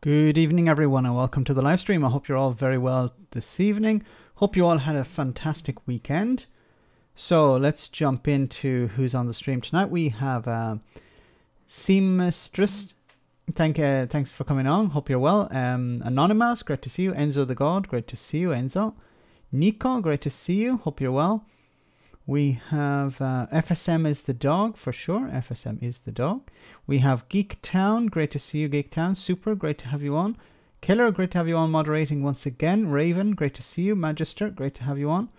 Good evening, everyone, and welcome to the live stream. I hope you're all very well this evening. Hope you all had a fantastic weekend. So let's jump into who's on the stream tonight. We have Seamstress. Thanks for coming on. Hope you're well. Anonymous, great to see you. Enzo the God, great to see you, Enzo. Nico, great to see you. Hope you're well. We have FSM is the dog, for sure. FSM is the dog. We have Geek Town. Great to see you, Geek Town. Super, great to have you on. Killer, great to have you on moderating once again. Raven, great to see you. Magister, great to have you on.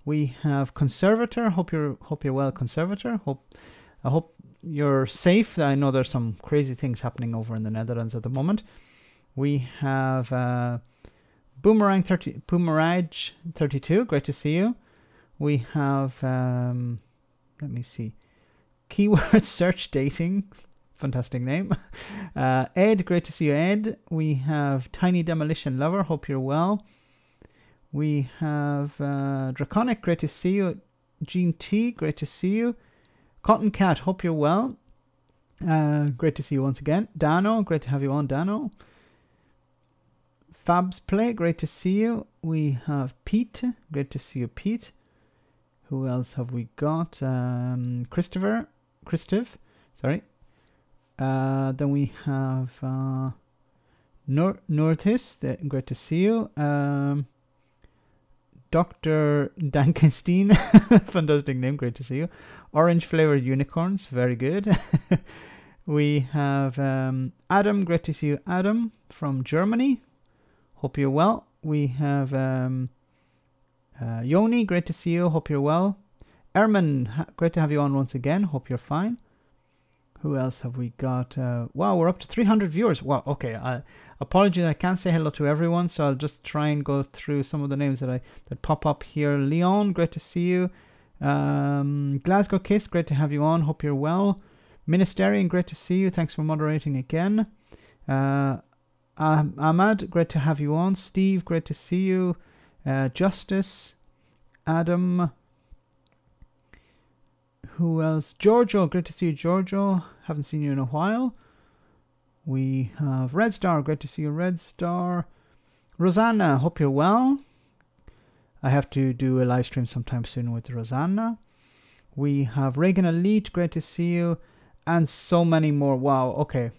We have Conservator. Hope you're well, Conservator. I hope you're safe. I know there's some crazy things happening over in the Netherlands at the moment. We have Boomerage 32. Great to see you. We have, let me see, Keyword Search Dating, fantastic name. Ed, great to see you, Ed. We have Tiny Demolition Lover, hope you're well. We have Draconic, great to see you. Gene T, great to see you. Cotton Cat, hope you're well. Great to see you once again. Dano, great to have you on, Dano. Fabs Play, great to see you. We have Pete, great to see you, Pete. Who else have we got? Christoph, sorry. Then we have Nortis, great to see you. Dr. Dankenstein, fantastic name, great to see you. Orange Flavored Unicorns, very good. We have Adam, great to see you, Adam, from Germany. Hope you're well. We have Yoni, great to see you. Hope you're well. Erman, great to have you on once again. Hope you're fine. Who else have we got? Wow, we're up to 300 viewers. Wow, okay. Apologies, I can't say hello to everyone, so I'll just try and go through some of the names that pop up here. Leon, great to see you. Glasgow Kiss, great to have you on. Hope you're well. Ministerian, great to see you. Thanks for moderating again. Ahmad, great to have you on. Steve, great to see you. Justice, Adam, who else? Giorgio, great to see you, Giorgio. Haven't seen you in a while. We have Red Star, great to see you, Red Star. Rosanna, hope you're well. I have to do a live stream sometime soon with Rosanna. We have Reagan Elite, great to see you. And so many more. Wow, okay.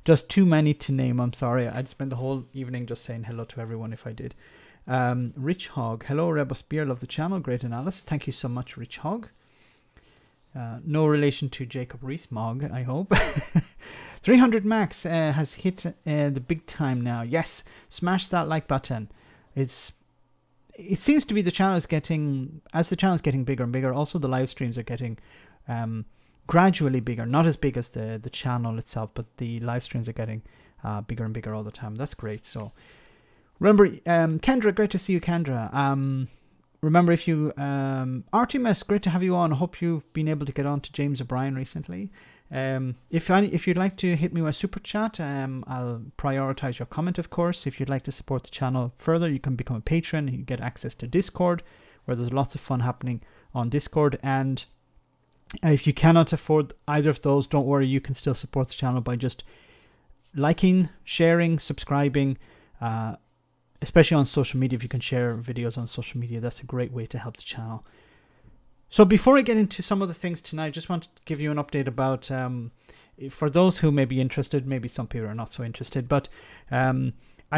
Just too many to name, I'm sorry. I'd spend the whole evening just saying hello to everyone if I did. Rich Hog, hello Rebus Beer, love the channel, great analysis, thank you so much, Rich Hog. No relation to Jacob Rees-Mogg, I hope. 300 max has hit the big time now. Yes, smash that like button. It seems to be the channel is getting, as the channel is getting bigger and bigger, also the live streams are getting gradually bigger, not as big as the channel itself, but the live streams are getting bigger and bigger all the time. That's great. So remember, Kendra, great to see you, Kendra. Remember, if you, Artemis, great to have you on. Hope you've been able to get on to James O'Brien recently. If you'd like to hit me with a super chat, I'll prioritize your comment, of course. If you'd like to support the channel further, you can become a patron. You get access to Discord, where there's lots of fun happening on Discord. And if you cannot afford either of those, don't worry, you can still support the channel by just liking, sharing, subscribing, especially on social media. If you can share videos on social media, that's a great way to help the channel. So before I get into some of the things tonight, I just wanted to give you an update about, for those who may be interested, maybe some people are not so interested, but I'm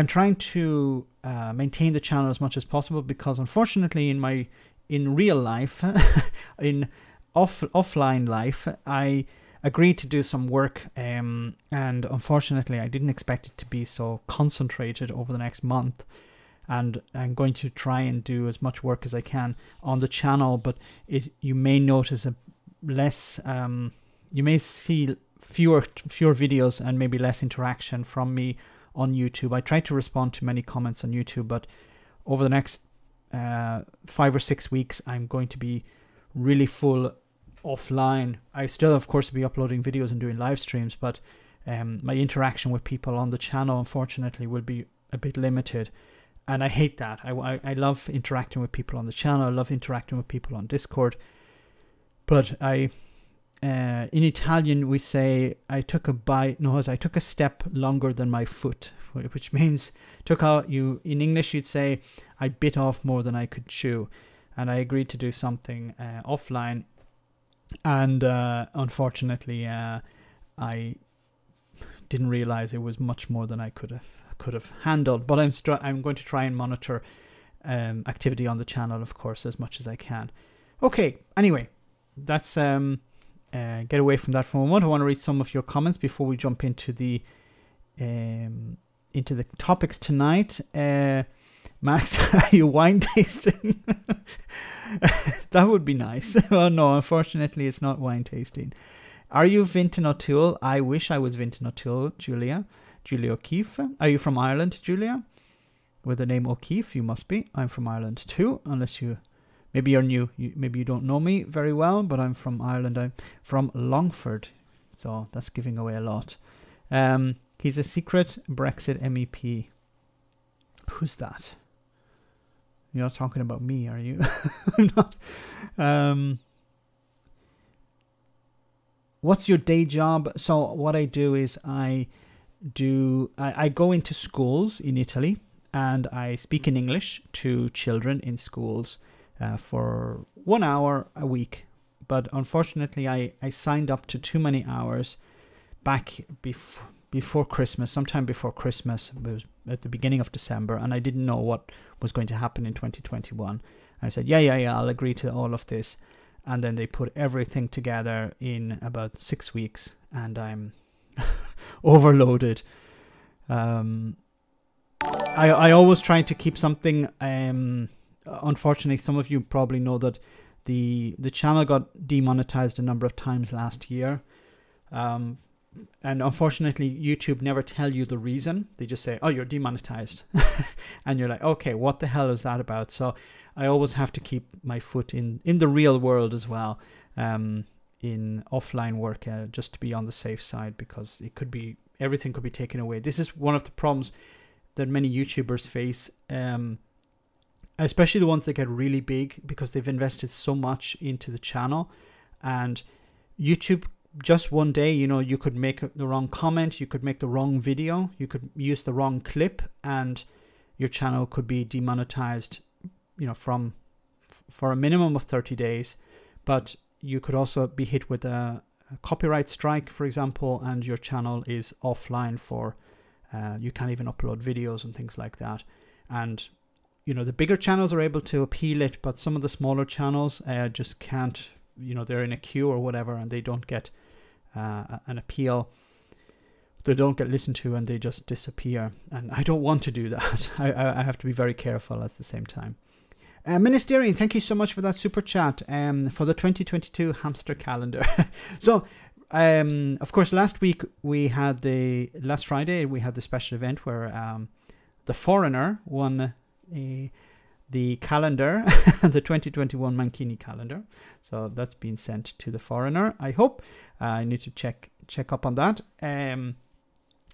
trying to maintain the channel as much as possible, because unfortunately in real life, in offline life, I agreed to do some work, and unfortunately I didn't expect it to be so concentrated over the next month, and I'm going to try and do as much work as I can on the channel, but you may notice you may see fewer videos and maybe less interaction from me on YouTube. I try to respond to many comments on YouTube, but over the next 5 or 6 weeks I'm going to be really full offline. I still, of course, be uploading videos and doing live streams, but my interaction with people on the channel, unfortunately, will be a bit limited, and I hate that. I love interacting with people on the channel. I love interacting with people on Discord, but I in Italian we say I took a step longer than my foot, which means in English you'd say I bit off more than I could chew, and I agreed to do something offline, and unfortunately I didn't realize it was much more than I could have handled. But I'm going to try and monitor activity on the channel, of course, as much as I can. Okay, anyway, that's get away from that for a moment. I want to read some of your comments before we jump into the topics tonight. Max, are you wine tasting? That would be nice. Oh no, unfortunately it's not wine tasting. Are you Vinton O'Toole? I wish I was Vinton O'Toole, Julia O'Keefe. Are you from Ireland, Julia? With the name O'Keefe, you must be. I'm from Ireland too, unless maybe you're new. Maybe you don't know me very well, but I'm from Ireland. I'm from Longford, so that's giving away a lot. He's a secret Brexit MEP. Who's that? You're not talking about me, are you? I'm not. What's your day job? So what I do is I go into schools in Italy and I speak in English to children in schools for 1 hour a week. But unfortunately, I signed up to too many hours back before Christmas, sometime before Christmas. It was at the beginning of December, and I didn't know what was going to happen in 2021. I said, yeah, I'll agree to all of this. And then they put everything together in about 6 weeks, and I'm overloaded. I always try to keep something. Unfortunately, some of you probably know that the channel got demonetized a number of times last year. And unfortunately, YouTube never tell you the reason. They just say, oh, you're demonetized. And you're like, okay, what the hell is that about? So I always have to keep my foot in the real world as well, in offline work, just to be on the safe side, because everything could be taken away. This is one of the problems that many YouTubers face, especially the ones that get really big, because they've invested so much into the channel. And YouTube, just one day, you could make the wrong comment, you could make the wrong video, you could use the wrong clip, and your channel could be demonetized, for a minimum of 30 days. But you could also be hit with a copyright strike, for example, and your channel is offline for, you can't even upload videos and things like that. And, the bigger channels are able to appeal it, but some of the smaller channels just can't, they're in a queue or whatever, and they don't get an appeal. They don't get listened to, and they just disappear. And I don't want to do that. I have to be very careful at the same time. Ministerian, thank you so much for that super chat for the 2022 hamster calendar. So, of course, last Friday, we had the special event where The Foreigner won the calendar, the 2021 Mankini calendar. So that's been sent to The Foreigner. I hope. I need to check up on that. And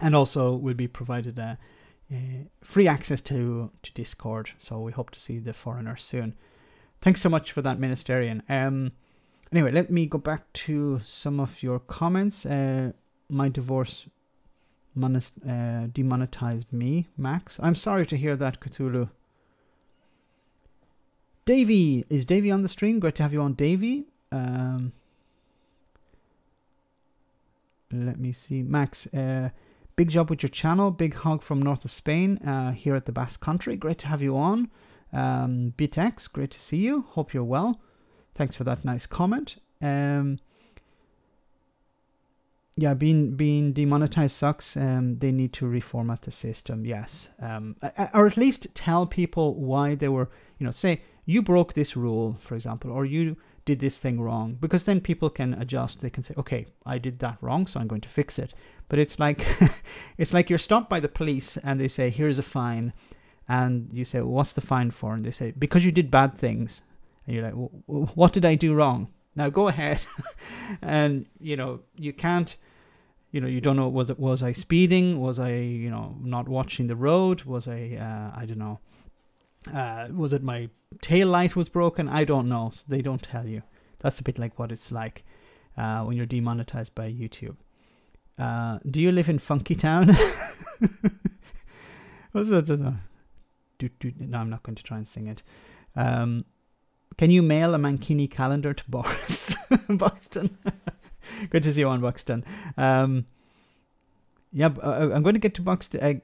also will be provided free access to Discord. So we hope to see The Foreigner soon. Thanks so much for that, Ministerian. Anyway, let me go back to some of your comments. My divorce demonetized me, Max. I'm sorry to hear that, Cthulhu. Davey, is Davey on the stream? Great to have you on, Davey. Let me see. Max, big job with your channel. Big hug from north of Spain, here at the Basque Country. Great to have you on. BitX, great to see you. Hope you're well. Thanks for that nice comment. Yeah, being demonetized sucks. They need to reformat the system, yes. Or at least tell people why they were, say, you broke this rule, for example, or you did this thing wrong, because then people can adjust. They can say, okay, I did that wrong, so I'm going to fix it. But it's like it's like you're stopped by the police and they say, here's a fine, and you say, well, what's the fine for? And they say, because you did bad things. And you're like, well, what did I do wrong? Now go ahead. And you can't, you don't know, was I speeding? Was I not watching the road? Was I don't know, was it my tail light was broken? I don't know. So they don't tell you. That's a bit like what it's like. when you're demonetized by YouTube. Do you live in Funky Town? What's that? No, I'm not going to try and sing it. Can you mail a Mankini calendar to Boris Buxton? Good to see you on, Buxton. I'm going to get to Buxton. I'm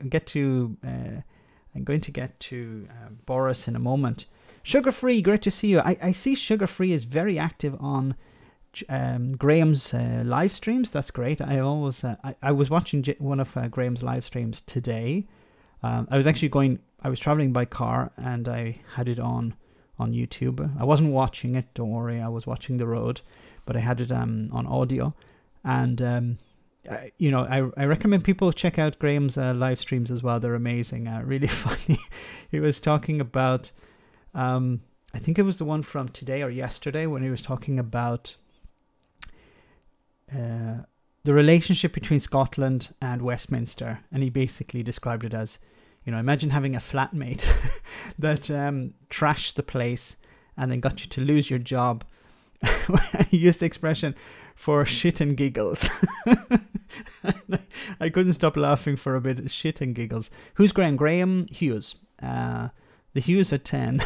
going to get to Boris in a moment. Sugar Free, great to see you. I see Sugar Free is very active on Graham's live streams. That's great. I was watching one of Graham's live streams today. I was traveling by car and I had it on YouTube. I wasn't watching it, don't worry. I was watching the road, but I had it on audio. And I recommend people check out Graham's live streams as well. They're amazing, really funny. He was talking about, I think it was the one from today or yesterday, when he was talking about the relationship between Scotland and Westminster, and he basically described it as, imagine having a flatmate that trashed the place and then got you to lose your job. He used the expression for shit and giggles. I couldn't stop laughing for a bit. Shit and giggles. Who's Graham? Graham Hughes. The Hughes at 10.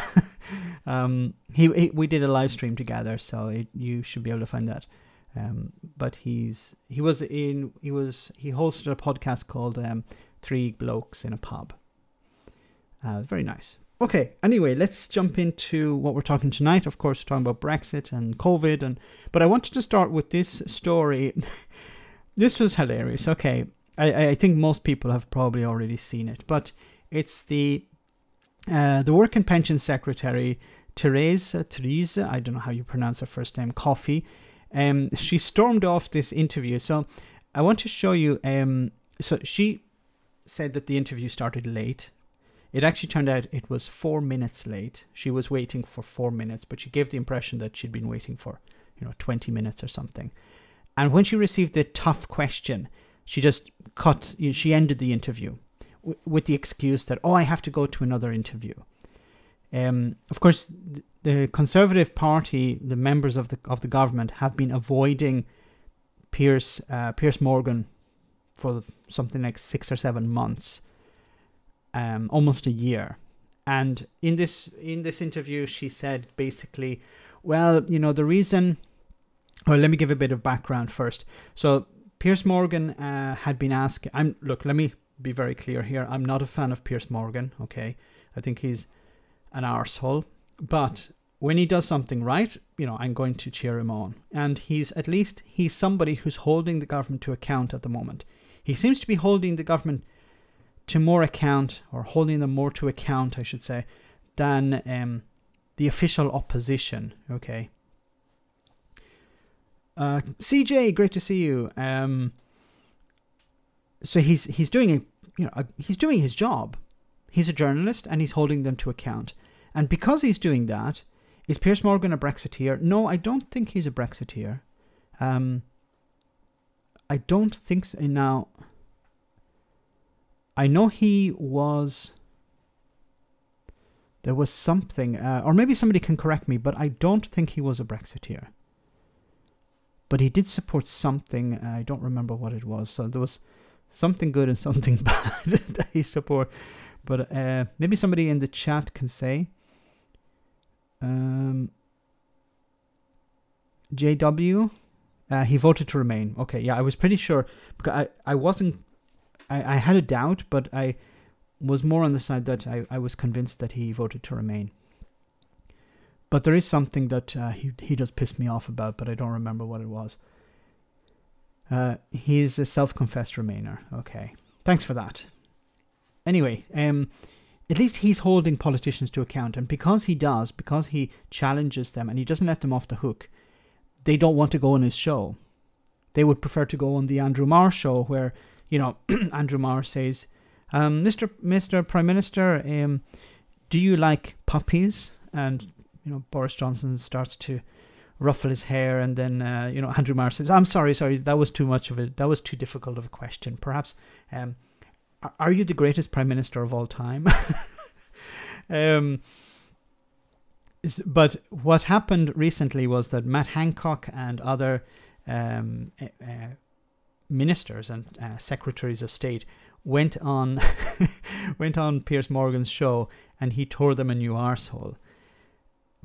We did a live stream together, so you should be able to find that. But he hosted a podcast called Three Blokes in a Pub. Very nice. Okay, anyway, let's jump into what we're talking tonight. Of course, we're talking about Brexit and COVID, but I wanted to start with this story. This was hilarious. Okay, I think most people have probably already seen it, but it's the Work and Pension Secretary, Therese, I don't know how you pronounce her first name, Coffey. She stormed off this interview. So I want to show you. So she said that the interview started late. It actually turned out it was 4 minutes late. She was waiting for 4 minutes, but she gave the impression that she'd been waiting for, 20 minutes or something. And when she received the tough question, she just she ended the interview with the excuse that, I have to go to another interview. Of course, the Conservative Party, the members of the government, have been avoiding Piers Morgan for something like 6 or 7 months. Almost a year. And in this interview, she said basically, well, the reason, well, let me give a bit of background first. So Piers Morgan had been asked, let me be very clear here. I'm not a fan of Piers Morgan, okay? I think he's an arsehole. But when he does something right, I'm going to cheer him on. And he's somebody who's holding the government to account at the moment. He seems to be holding the government to more account, or holding them more to account, I should say, than the official opposition. Okay. CJ, great to see you. So he's doing his job. He's a journalist and he's holding them to account. And because he's doing that, is Piers Morgan a Brexiteer? No, I don't think he's a Brexiteer. I don't think so. Now, I know he was, there was something, or maybe somebody can correct me, but I don't think he was a Brexiteer. But he did support something, I don't remember what it was. So there was something good and something bad that he supported. But maybe somebody in the chat can say. JW, he voted to remain. Okay, yeah, I was pretty sure, because I had a doubt, but I was more on the side that I was convinced that he voted to remain. But there is something that he does piss me off about, but I don't remember what it was. He's a self-confessed Remainer. Okay, thanks for that. Anyway, at least he's holding politicians to account, and because he challenges them and he doesn't let them off the hook, they don't want to go on his show. They would prefer to go on the Andrew Marr show, where Andrew Marr says, Mr. Prime Minister, do you like puppies? And, Boris Johnson starts to ruffle his hair, and then, Andrew Marr says, I'm sorry, that was too much of it. That was too difficult of a question. Perhaps, are you the greatest Prime Minister of all time? But what happened recently was that Matt Hancock and other ministers and secretaries of state went on went on Piers Morgan's show, and he tore them a new arsehole.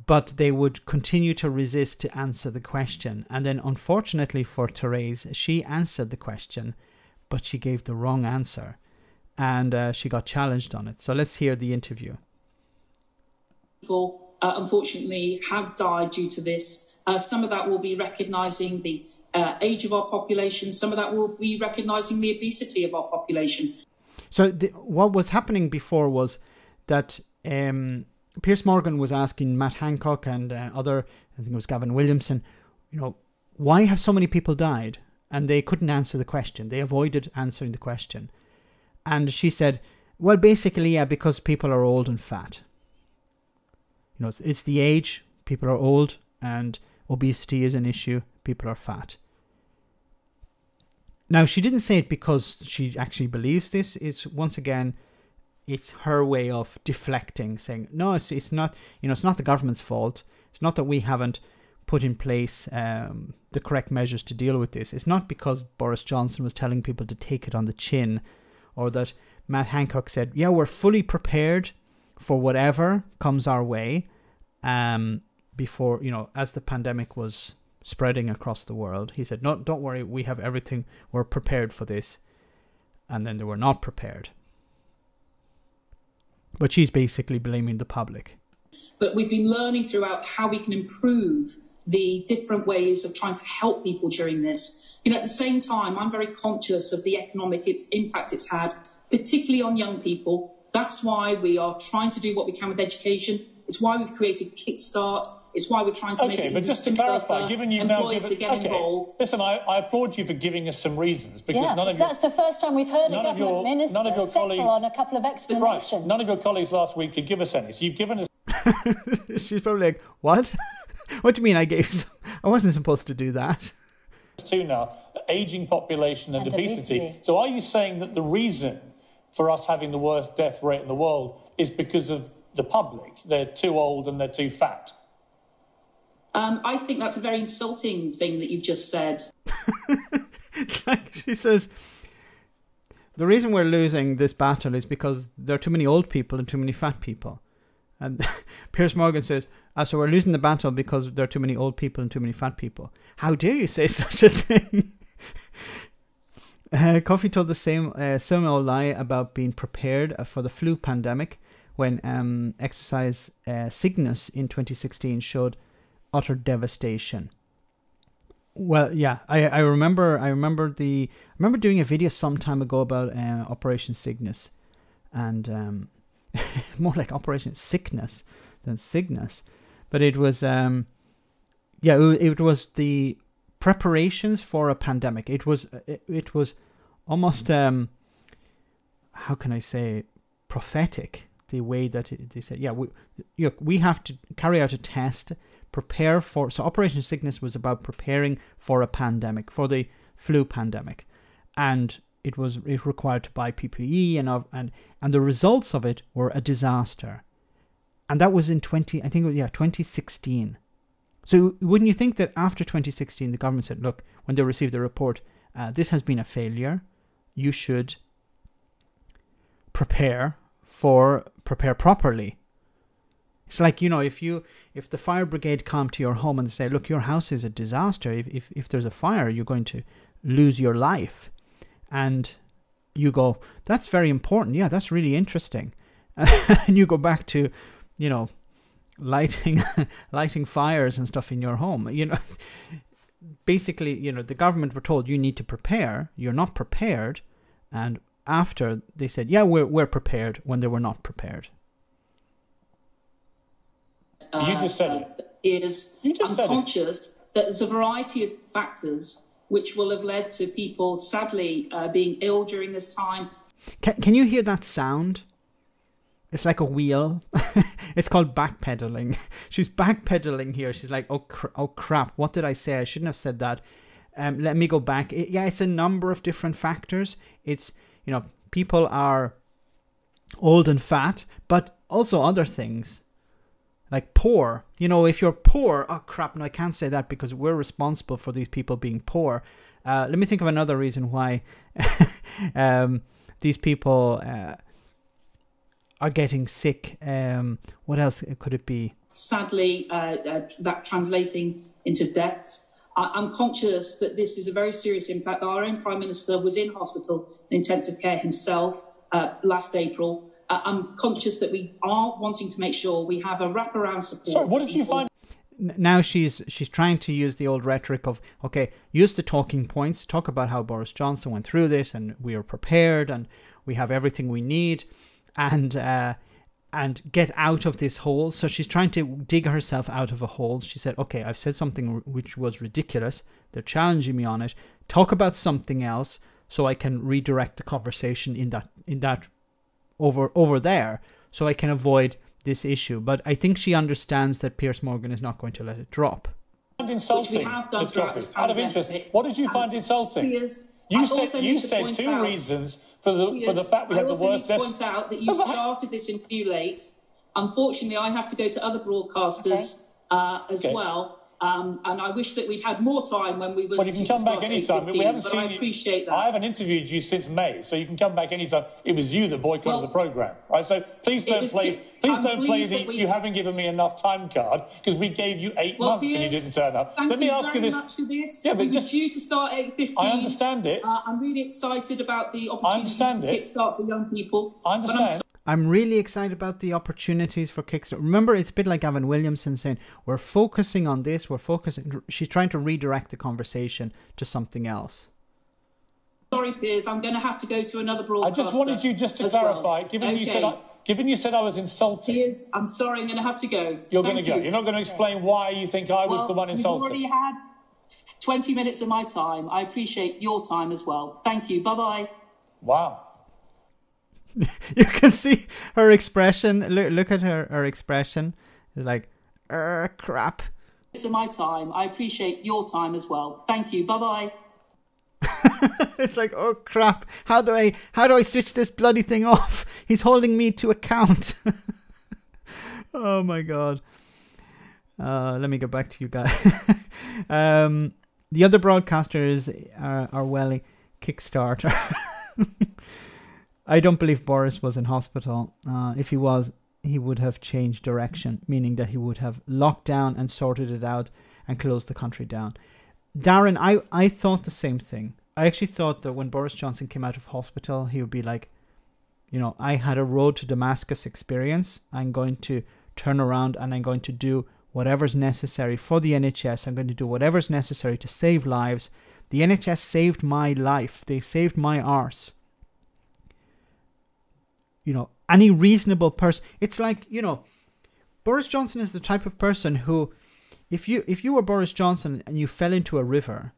But they would continue to resist to answer the question. And then, unfortunately for Therese, she answered the question, but she gave the wrong answer. And she got challenged on it. So let's hear the interview. People, unfortunately, have died due to this. Some of that will be recognising the age of our population. Some of that will be recognising the obesity of our population. So what was happening before was that Piers Morgan was asking Matt Hancock and other, I think it was Gavin Williamson, why have so many people died? And they couldn't answer the question. They avoided answering the question. And she said, well, basically, yeah, because people are old and fat. It's the age. People are old and obesity is an issue. People are fat. Now, she didn't say it because she actually believes this. It's, once again, it's her way of deflecting, saying, no, it's not, it's not the government's fault. It's not that we haven't put in place the correct measures to deal with this. It's not because Boris Johnson was telling people to take it on the chin, or that Matt Hancock said, yeah, we're fully prepared for whatever comes our way before, as the pandemic was spreading across the world. He said, no, don't worry, we have everything, we're prepared for this. And then they were not prepared. But she's basically blaming the public. But we've been learning throughout how we can improve the different ways of trying to help people during this. At the same time, I'm very conscious of the economic impact it's had, particularly on young people. That's why we are trying to do what we can with education. It's why we've created Kickstart. It's why we're trying to make it but just to clarify, given you now employees to get involved. Listen, I applaud you for giving us some reasons, because none of that's the first time we've heard a government minister settle on a couple of explanations. Right, none of your colleagues last week could give us any. So you've given us. She's probably like, what? What do you mean I gave some? I wasn't supposed to do that. Two now, ageing population and obesity. So are you saying that the reason for us having the worst death rate in the world is because of the public? They're too old and they're too fat? I think that's a very insulting thing that you've just said. It's like she says, the reason we're losing this battle is because there are too many old people and too many fat people. And Piers Morgan says, so we're losing the battle because there are too many old people and too many fat people. How dare you say such a thing? Coffee told the same old lie about being prepared for the flu pandemic when exercise Cygnus in 2016 showed utter devastation. Well, yeah, I remember doing a video some time ago about Operation Cygnus, and more like Operation Sickness than Cygnus, but it was it was the preparations for a pandemic. It was almost how can I say, prophetic, the way that they said, we have to carry out a test, prepare for. So Operation Cygnus was about preparing for a pandemic, for the flu pandemic, and it required to buy PPE and the results of it were a disaster, and that was in 2016. So wouldn't you think that after 2016 the government said, look, when they received the report, this has been a failure, you should prepare properly. It's like, if the fire brigade come to your home and say, look, your house is a disaster. If there's a fire, you're going to lose your life. And you go, that's very important. Yeah, that's really interesting. And you go back to, lighting fires and stuff in your home. Basically, the government were told you need to prepare. You're not prepared. And after they said, yeah, we're prepared, when they were not prepared. You just said it. I'm conscious that there's a variety of factors which will have led to people, sadly, being ill during this time. Can you hear that sound? It's like a wheel. It's called backpedaling. She's backpedaling here. She's like, oh crap, what did I say? I shouldn't have said that. Let me go back. It's a number of different factors. It's, people are old and fat, but also other things. like poor. You know, if you're poor, oh crap, no, I can't say that because we're responsible for these people being poor. Let me think of another reason why these people are getting sick. What else could it be? Sadly, that translating into deaths. I'm conscious that this is a very serious impact. Our own Prime Minister was in hospital in intensive care himself last April. I'm conscious that we are wanting to make sure we have a wraparound support. Sorry, what did you find? Now she's trying to use the old rhetoric of, okay, use the talking points, talk about how Boris Johnson went through this and we are prepared and we have everything we need, and get out of this hole. So she's trying to dig herself out of a hole. She said, okay, I've said something which was ridiculous. They're challenging me on it. Talk about something else so I can redirect the conversation in that over there, so I can avoid this issue. But I think she understands that Piers Morgan is not going to let it drop. Insulting, Ms. Coffey. Out of interest, what did you find insulting? You said two reasons for the fact we had the worst death. I also need to point out that you started this interview late. Unfortunately, I have to go to other broadcasters as well. And I wish that we'd had more time when we were. Well, you can come back anytime. We haven't seen you. I appreciate that. I haven't interviewed you since May, so you can come back anytime. It was you that boycotted the programme, right? So please don't play the "you haven't given me enough time" card, because we gave you 8 months and you didn't turn up. Let me ask you this. Yeah, but we were due to start at 8:15. I understand it. I'm really excited about the opportunities to kickstart for young people. I understand. I'm really excited about the opportunities for Kickstarter. Remember, it's a bit like Gavin Williamson saying, we're focusing on this, she's trying to redirect the conversation to something else. Sorry, Piers, I'm going to have to go to another broadcaster. I just wanted you to clarify, given you said I was insulting. Piers, I'm sorry, I'm going to have to go. You're going to go. You're not going to explain why you think I was the one insulting. You've already had 20 minutes of my time. I appreciate your time as well. Thank you. Bye-bye. Wow. You can see her expression. Look at her expression. It's like, crap. It's my time. I appreciate your time as well. Thank you. Bye-bye. It's like, oh crap. How do I switch this bloody thing off? He's holding me to account. Oh my god. Let me go back to you guys. The other broadcasters are Welly Kickstarter. I don't believe Boris was in hospital. If he was, he would have changed direction, meaning that he would have locked down and sorted it out and closed the country down. Darren, I thought the same thing. I actually thought that when Boris Johnson came out of hospital, he would be like, you know, I had a road to Damascus experience. I'm going to turn around and I'm going to do whatever's necessary for the NHS. I'm going to do whatever's necessary to save lives. The NHS saved my life. They saved my arse. You know, any reasonable person, it's like, you know, Boris Johnson is the type of person who, if you were Boris Johnson and you fell into a river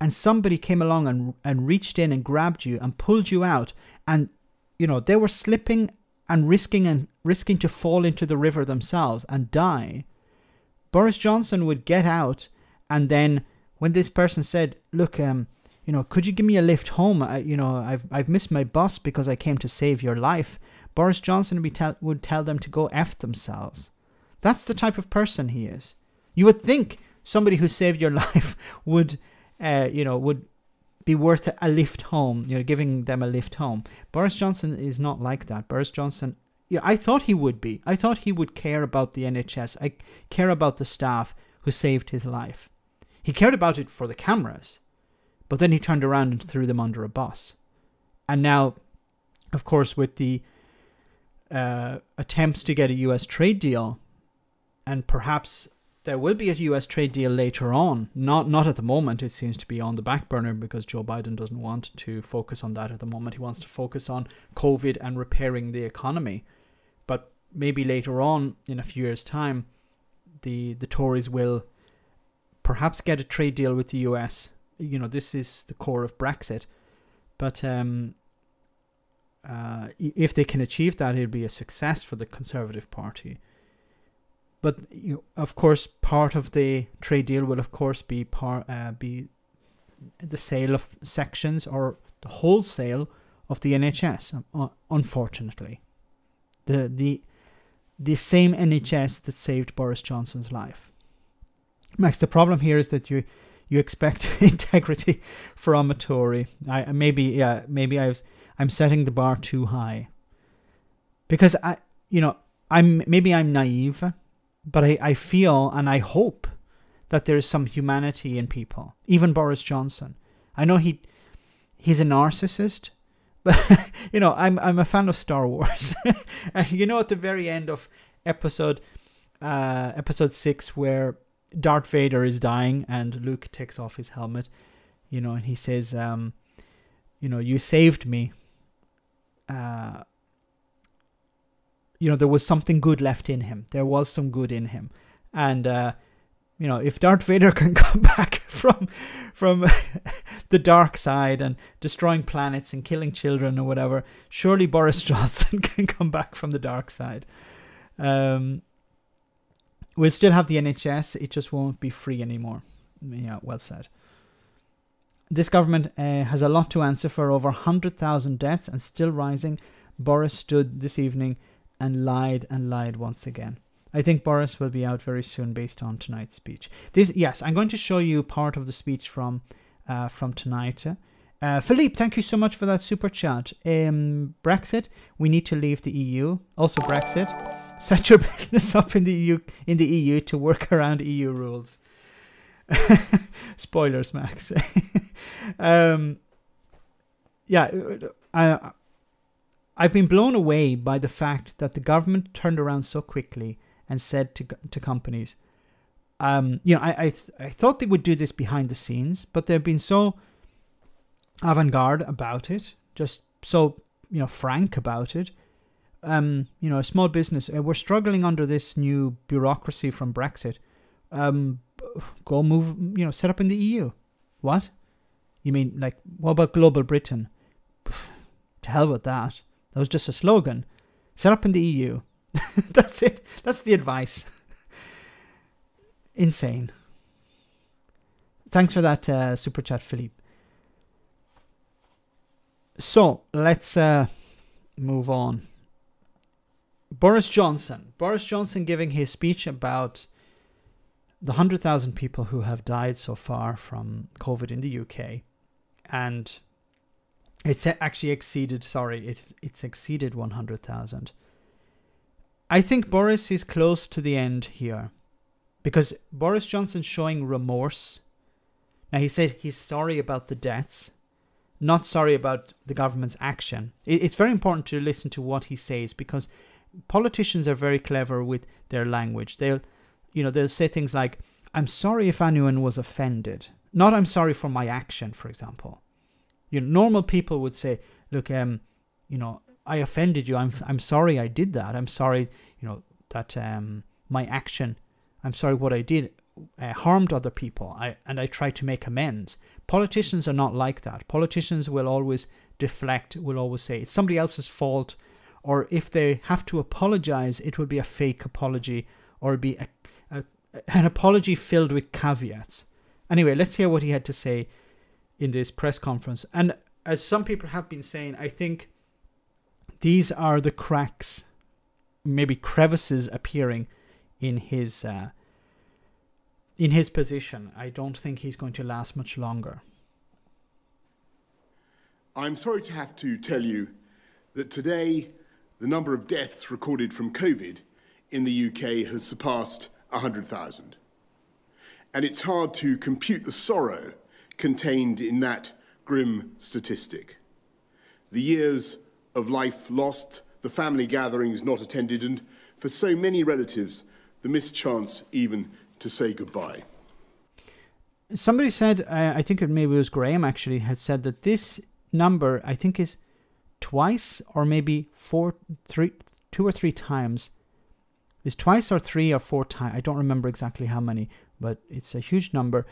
and somebody came along and reached in and grabbed you and pulled you out, and, you know, they were slipping and risking to fall into the river themselves and die, Boris Johnson would get out, and then when this person said, look, you know, could you give me a lift home? You know, I've missed my bus because I came to save your life. Boris Johnson would tell them to go F themselves. That's the type of person he is. You would think somebody who saved your life would, you know, would be worth a lift home, you know, giving them a lift home. Boris Johnson is not like that. Boris Johnson, yeah, I thought he would be. I thought he would care about the NHS. I care about the staff who saved his life. He cared about it for the cameras. But then he turned around and threw them under a bus. And now, of course, with the attempts to get a US trade deal, and perhaps there will be a US trade deal later on, not at the moment. It seems to be on the back burner because Joe Biden doesn't want to focus on that at the moment. He wants to focus on COVID and repairing the economy. But maybe later on, in a few years' time, the Tories will perhaps get a trade deal with the US. You know, this is the core of Brexit. But if they can achieve that, it'll be a success for the Conservative Party. But, you know, of course, part of the trade deal will, of course, be the sale of sections or the wholesale of the NHS. Unfortunately, the the same NHS that saved Boris Johnson's life. Max, the problem here is that you expect integrity from a Tory. I'm setting the bar too high, because I'm naive, but I feel and I hope that there is some humanity in people. Even Boris Johnson. I know he's a narcissist, but I'm a fan of Star Wars. And at the very end of episode 6, where Darth Vader is dying and Luke takes off his helmet, and he says, you saved me. There was something good left in him. There was some good in him. And, if Darth Vader can come back from the dark side and destroying planets and killing children or whatever, surely Boris Johnson can come back from the dark side. We'll still have the NHS. It just won't be free anymore. Yeah, well said. This government has a lot to answer for. Over 100,000 deaths and still rising. Boris stood this evening and lied once again. I think Boris will be out very soon based on tonight's speech. Yes, I'm going to show you part of the speech from tonight. Philippe, thank you so much for that super chat. Brexit, we need to leave the EU. Also Brexit, set your business up in the EU to work around EU rules. Spoilers, Max. I've been blown away by the fact that the government turned around so quickly and said to companies, I thought they would do this behind the scenes, but they've been so avant-garde about it, just so frank about it. A small business, we're struggling under this new bureaucracy from Brexit. Go move, set up in the EU. What? You mean, what about Global Britain? To hell with that. That was just a slogan. Set up in the EU. That's it. That's the advice. Insane. Thanks for that super chat, Philippe. So, let's move on. Boris Johnson. Boris Johnson giving his speech about the 100,000 people who have died so far from COVID in the UK. And it's actually exceeded, it's exceeded 100,000. I think Boris is close to the end here, because Boris Johnson's showing remorse. Now, he said he's sorry about the deaths, not sorry about the government's action. It's very important to listen to what he says, because politicians are very clever with their language. They'll say things like, I'm sorry if anyone was offended. Not I'm sorry for my action, for example. Normal people would say, look, I offended you. I'm sorry I did that. I'm sorry, that my action, I'm sorry what I did harmed other people. I tried to make amends. Politicians are not like that. Politicians will always deflect, will always say it's somebody else's fault, or if they have to apologize, it will be a fake apology, or be an apology filled with caveats. Anyway, let's hear what he had to say in this press conference. And as some people have been saying, I think these are the cracks, maybe crevices appearing in his position. I don't think he's going to last much longer. I'm sorry to have to tell you that today the number of deaths recorded from COVID in the UK has surpassed 100,000. And it's hard to compute the sorrow contained in that grim statistic. The years of life lost, the family gatherings not attended, and for so many relatives, the missed chance even to say goodbye. Somebody said, I think maybe it was Graham actually, had said that this number, I think, is twice or maybe two or three times. It's twice or 3 or 4 times. I don't remember exactly how many, but it's a huge number.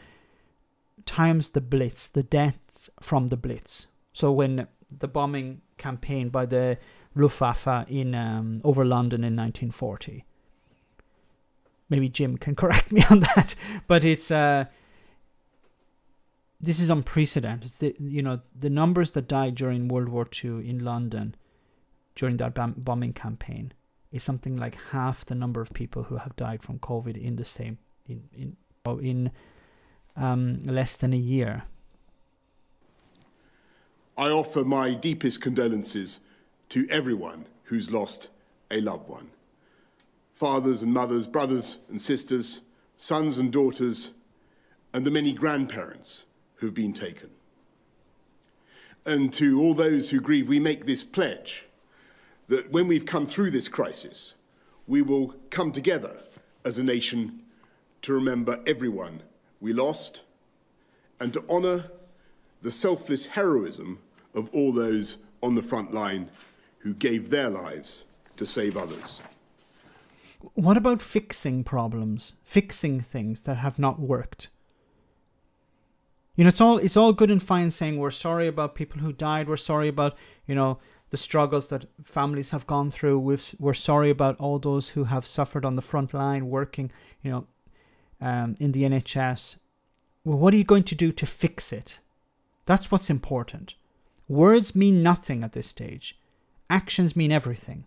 Times the Blitz, the deaths from the Blitz. So when the bombing campaign by the Luftwaffe in over London in 1940. Maybe Jim can correct me on that, but it's this is unprecedented. The numbers that died during World War II in London during that bombing campaign. is something like half the number of people who have died from COVID in the same in less than a year. I offer my deepest condolences to everyone who's lost a loved one. Fathers and mothers, brothers and sisters, sons and daughters, and the many grandparents who've been taken. And to all those who grieve, we make this pledge that when we've come through this crisis, we will come together as a nation to remember everyone we lost and to honour the selfless heroism of all those on the front line who gave their lives to save others. What about fixing problems, fixing things that have not worked? You know, it's all good and fine saying we're sorry about people who died, we're sorry about, you know, the struggles that families have gone through, we're sorry about all those who have suffered on the front line working, you know, in the NHS. Well, what are you going to do to fix it? That's what's important. Words mean nothing at this stage. Actions mean everything.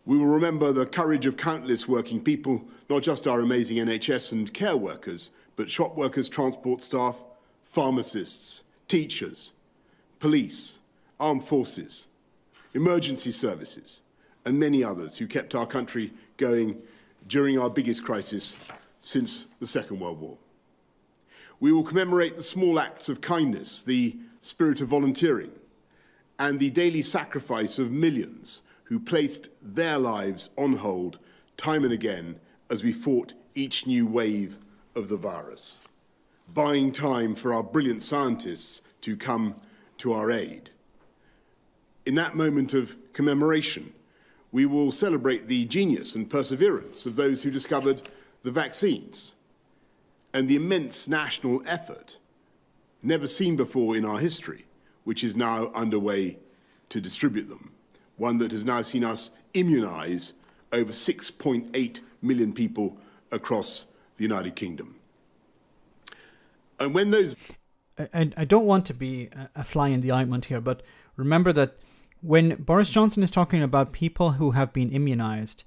We will remember the courage of countless working people, not just our amazing NHS and care workers, but shop workers, transport staff, pharmacists, teachers, police, armed forces, emergency services, and many others who kept our country going during our biggest crisis since the Second World War. We will commemorate the small acts of kindness, the spirit of volunteering, and the daily sacrifice of millions who placed their lives on hold time and again as we fought each new wave of the virus, buying time for our brilliant scientists to come to our aid. In that moment of commemoration, we will celebrate the genius and perseverance of those who discovered the vaccines and the immense national effort, never seen before in our history, which is now underway to distribute them. One that has now seen us immunise over 6.8 million people across the United Kingdom. And when those... I don't want to be a fly in the ointment here, but remember that when Boris Johnson is talking about people who have been immunised,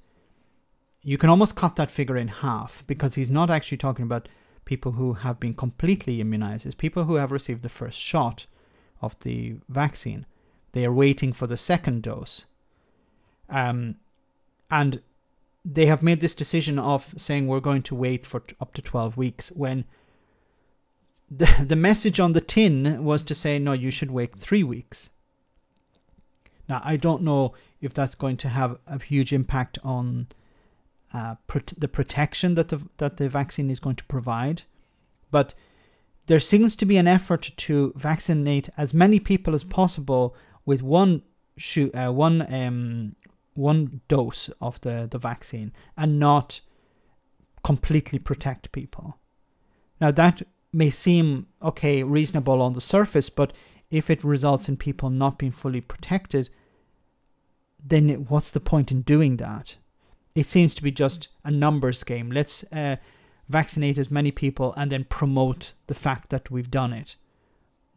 you can almost cut that figure in half, because he's not actually talking about people who have been completely immunised. It's people who have received the first shot of the vaccine. They are waiting for the second dose. And they have made this decision of saying we're going to wait for up to 12 weeks when the message on the tin was to say, no, you should wait 3 weeks. Now, I don't know if that's going to have a huge impact on the protection that the vaccine is going to provide. But there seems to be an effort to vaccinate as many people as possible with one dose of the vaccine and not completely protect people. Now, that may seem, okay, reasonable on the surface, but if it results in people not being fully protected, then what's the point in doing that? It seems to be just a numbers game. Let's vaccinate as many people and then promote the fact that we've done it.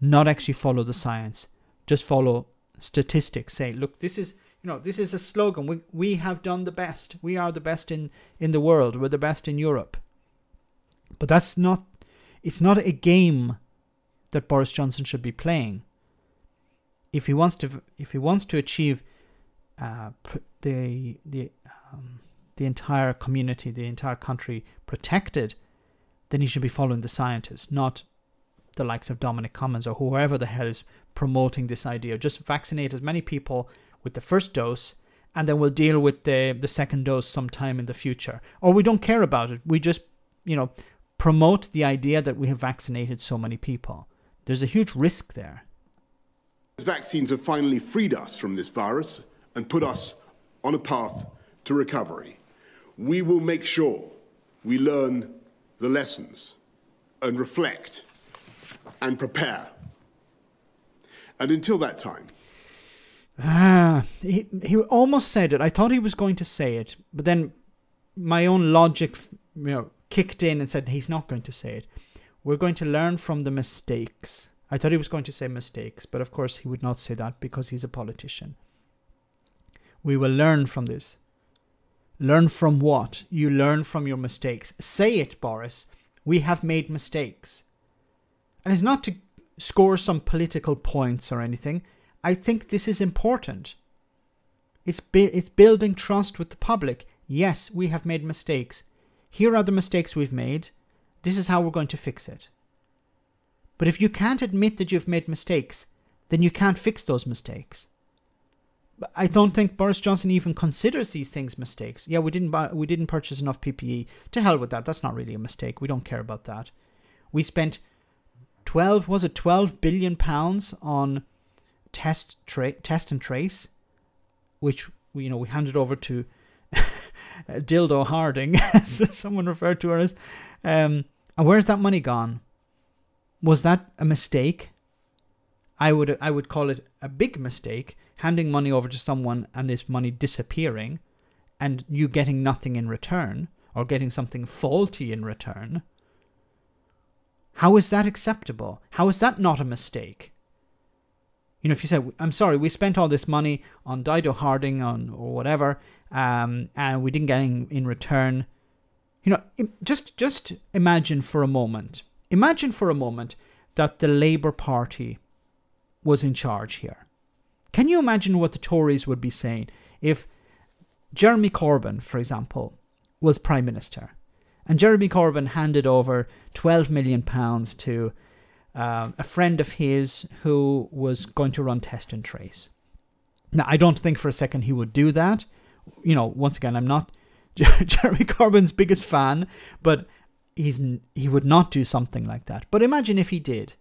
Not actually follow the science. Just follow statistics. Say, look, this is a slogan. We have done the best. We are the best in the world. We're the best in Europe. But it's not a game that Boris Johnson should be playing. If he wants to achieve the entire community, the entire country protected, then he should be following the scientists, not the likes of Dominic Cummings or whoever the hell is promoting this idea. Just vaccinate as many people with the first dose, and then we'll deal with the second dose sometime in the future. Or we don't care about it. We just, promote the idea that we have vaccinated so many people. There's a huge risk there. Vaccines have finally freed us from this virus and put us on a path to recovery. We will make sure we learn the lessons and reflect and prepare. And until that time... He almost said it. I thought he was going to say it, but then my own logic, kicked in and said he's not going to say it. We're going to learn from the mistakes. I thought he was going to say mistakes, but of course he would not say that because he's a politician. We will learn from this. Learn from what? You learn from your mistakes. Say it, Boris. We have made mistakes. And it's not to score some political points or anything. I think this is important. It's building trust with the public. Yes, we have made mistakes. Here are the mistakes we've made. This is how we're going to fix it. But if you can't admit that you've made mistakes, then you can't fix those mistakes. I don't think Boris Johnson even considers these things mistakes. Yeah, we didn't purchase enough PPE. To hell with that. That's not really a mistake. We don't care about that. We spent 12 billion pounds on test and trace, which we handed over to Dildo Harding, as someone referred to her as. And where's that money gone? Was that a mistake? I would call it a big mistake, handing money over to someone and this money disappearing and you getting nothing in return or getting something faulty in return. How is that acceptable? How is that not a mistake? If you say, I'm sorry, we spent all this money on Dido Harding or whatever, and we didn't get anything in return. Just imagine for a moment. Imagine for a moment that the Labour Party was in charge here. Can you imagine what the Tories would be saying if Jeremy Corbyn, for example, was Prime Minister and Jeremy Corbyn handed over £12 million to a friend of his who was going to run test and trace? Now, I don't think for a second he would do that. Once again, I'm not Jeremy Corbyn's biggest fan, but he would not do something like that. But imagine if he did.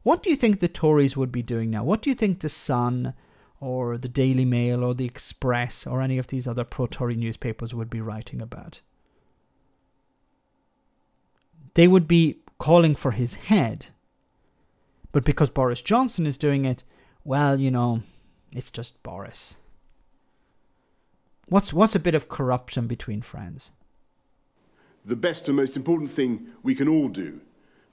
What do you think the Tories would be doing now? What do you think the Sun or the Daily Mail or the Express or any of these other pro-Tory newspapers would be writing about? They would be calling for his head. But because Boris Johnson is doing it, well, it's just Boris. What's a bit of corruption between friends? The best and most important thing we can all do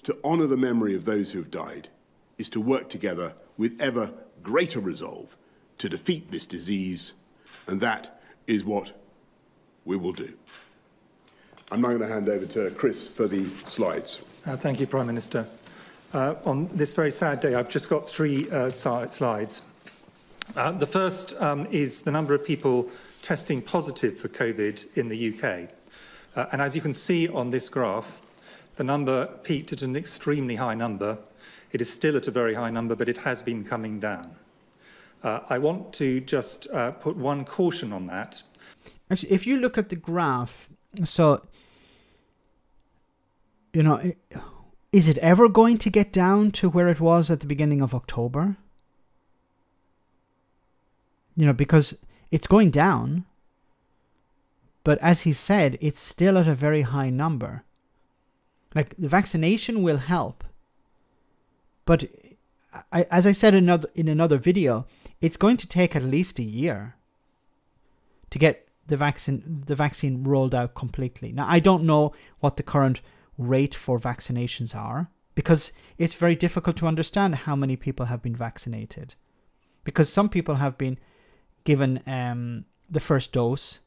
to honour the memory of those who have died is to work together with ever greater resolve to defeat this disease, and that is what we will do. I'm now going to hand over to Chris for the slides. Thank you, Prime Minister. On this very sad day, I've just got three slides. The first is the number of people testing positive for COVID in the UK. And as you can see on this graph, the number peaked at an extremely high number. It is still at a very high number, but it has been coming down. I want to just put one caution on that. Actually, if you look at the graph, so, is it ever going to get down to where it was at the beginning of October? Because it's going down, but as he said, it's still at a very high number. Like, the vaccination will help, but as I said in another video, it's going to take at least a year to get the vaccine rolled out completely. Now, I don't know what the current rate for vaccinations are, because it's very difficult to understand how many people have been vaccinated, because some people have been given the first dose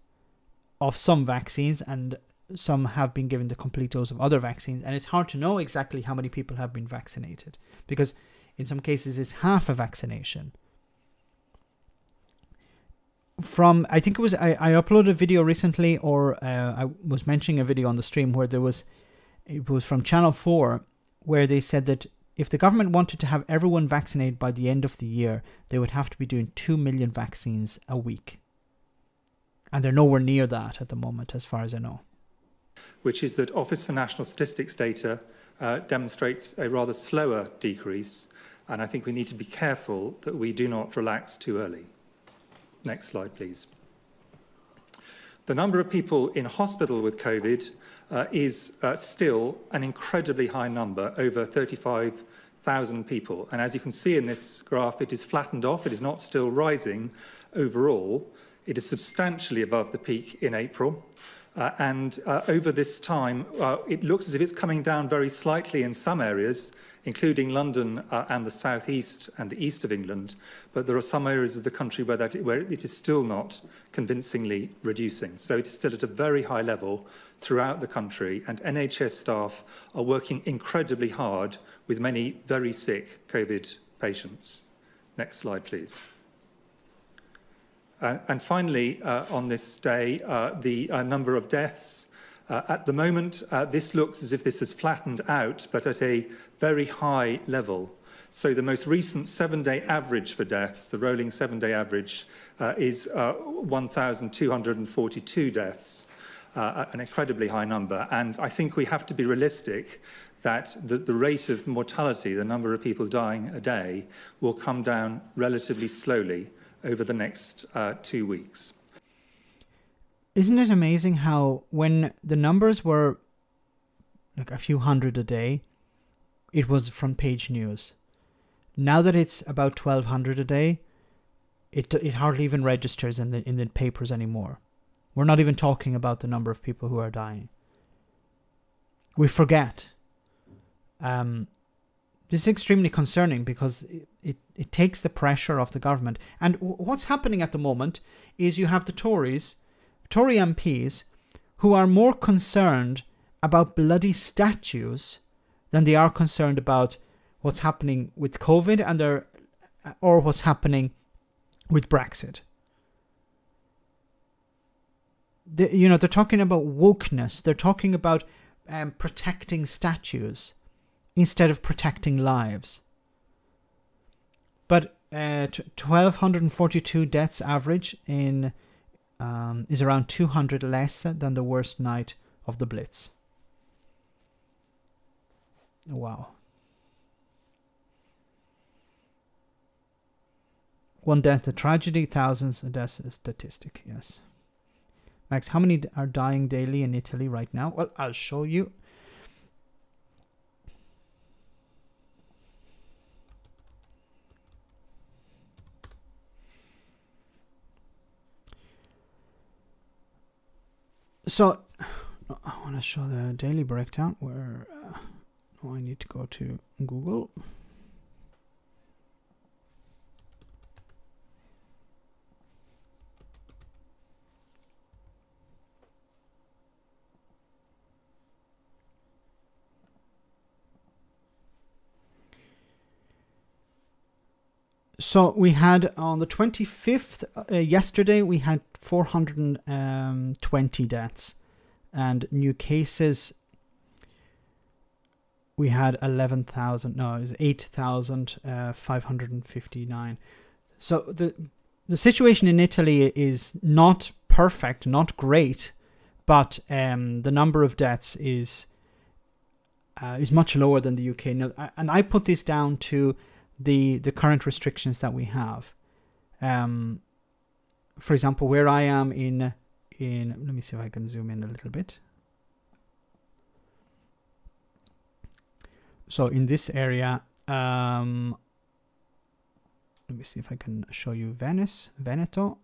of some vaccines and some have been given the complete dose of other vaccines, and it's hard to know exactly how many people have been vaccinated, because in some cases it's half a vaccination. I think it was, I uploaded a video recently, or I was mentioning a video on the stream where it was from Channel 4, where they said that if the government wanted to have everyone vaccinated by the end of the year, they would have to be doing 2 million vaccines a week. And they're nowhere near that at the moment, as far as I know. Which is that Office for National Statistics data demonstrates a rather slower decrease, and I think we need to be careful that we do not relax too early. Next slide, please. The number of people in hospital with COVID is still an incredibly high number, over 35,000 people. And as you can see in this graph, it is flattened off. It is not still rising overall. It is substantially above the peak in April. Over this time, it looks as if it's coming down very slightly in some areas, including London and the southeast and the east of England. But there are some areas of the country where it is still not convincingly reducing. So it is still at a very high level throughout the country, and NHS staff are working incredibly hard with many very sick COVID patients. Next slide, please. And finally, on this day, the number of deaths. At the moment, this looks as if this has flattened out, but at a very high level. So the most recent 7-day average for deaths, the rolling 7-day average, is 1,242 deaths, an incredibly high number. And I think we have to be realistic that the rate of mortality, the number of people dying a day, will come down relatively slowly over the next 2 weeks. Isn't it amazing how when the numbers were like a few hundred a day, it was front page news. Now that it's about 1,200 a day, it hardly even registers in the papers anymore. We're not even talking about the number of people who are dying. We forget. This is extremely concerning because it takes the pressure off the government. And what's happening at the moment is you have the Tory MPs who are more concerned about bloody statues than they are concerned about what's happening with COVID or what's happening with Brexit. They're talking about wokeness. They're talking about protecting statues instead of protecting lives. But 1,242 deaths average is around 200 less than the worst night of the Blitz. Wow. One death a tragedy, thousands a death a statistic, yes. Max, how many are dying daily in Italy right now? Well, I'll show you. So, I want to show the daily breakdown where I need to go to Google. So we had on the 25th, yesterday, we had 420 deaths and new cases. We had 8,559. So the situation in Italy is not perfect, not great, but the number of deaths is much lower than the UK. Now, and I put this down to the current restrictions that we have. For example, where I am in let me see if I can zoom in a little bit. So in this area, let me see if I can show you Veneto.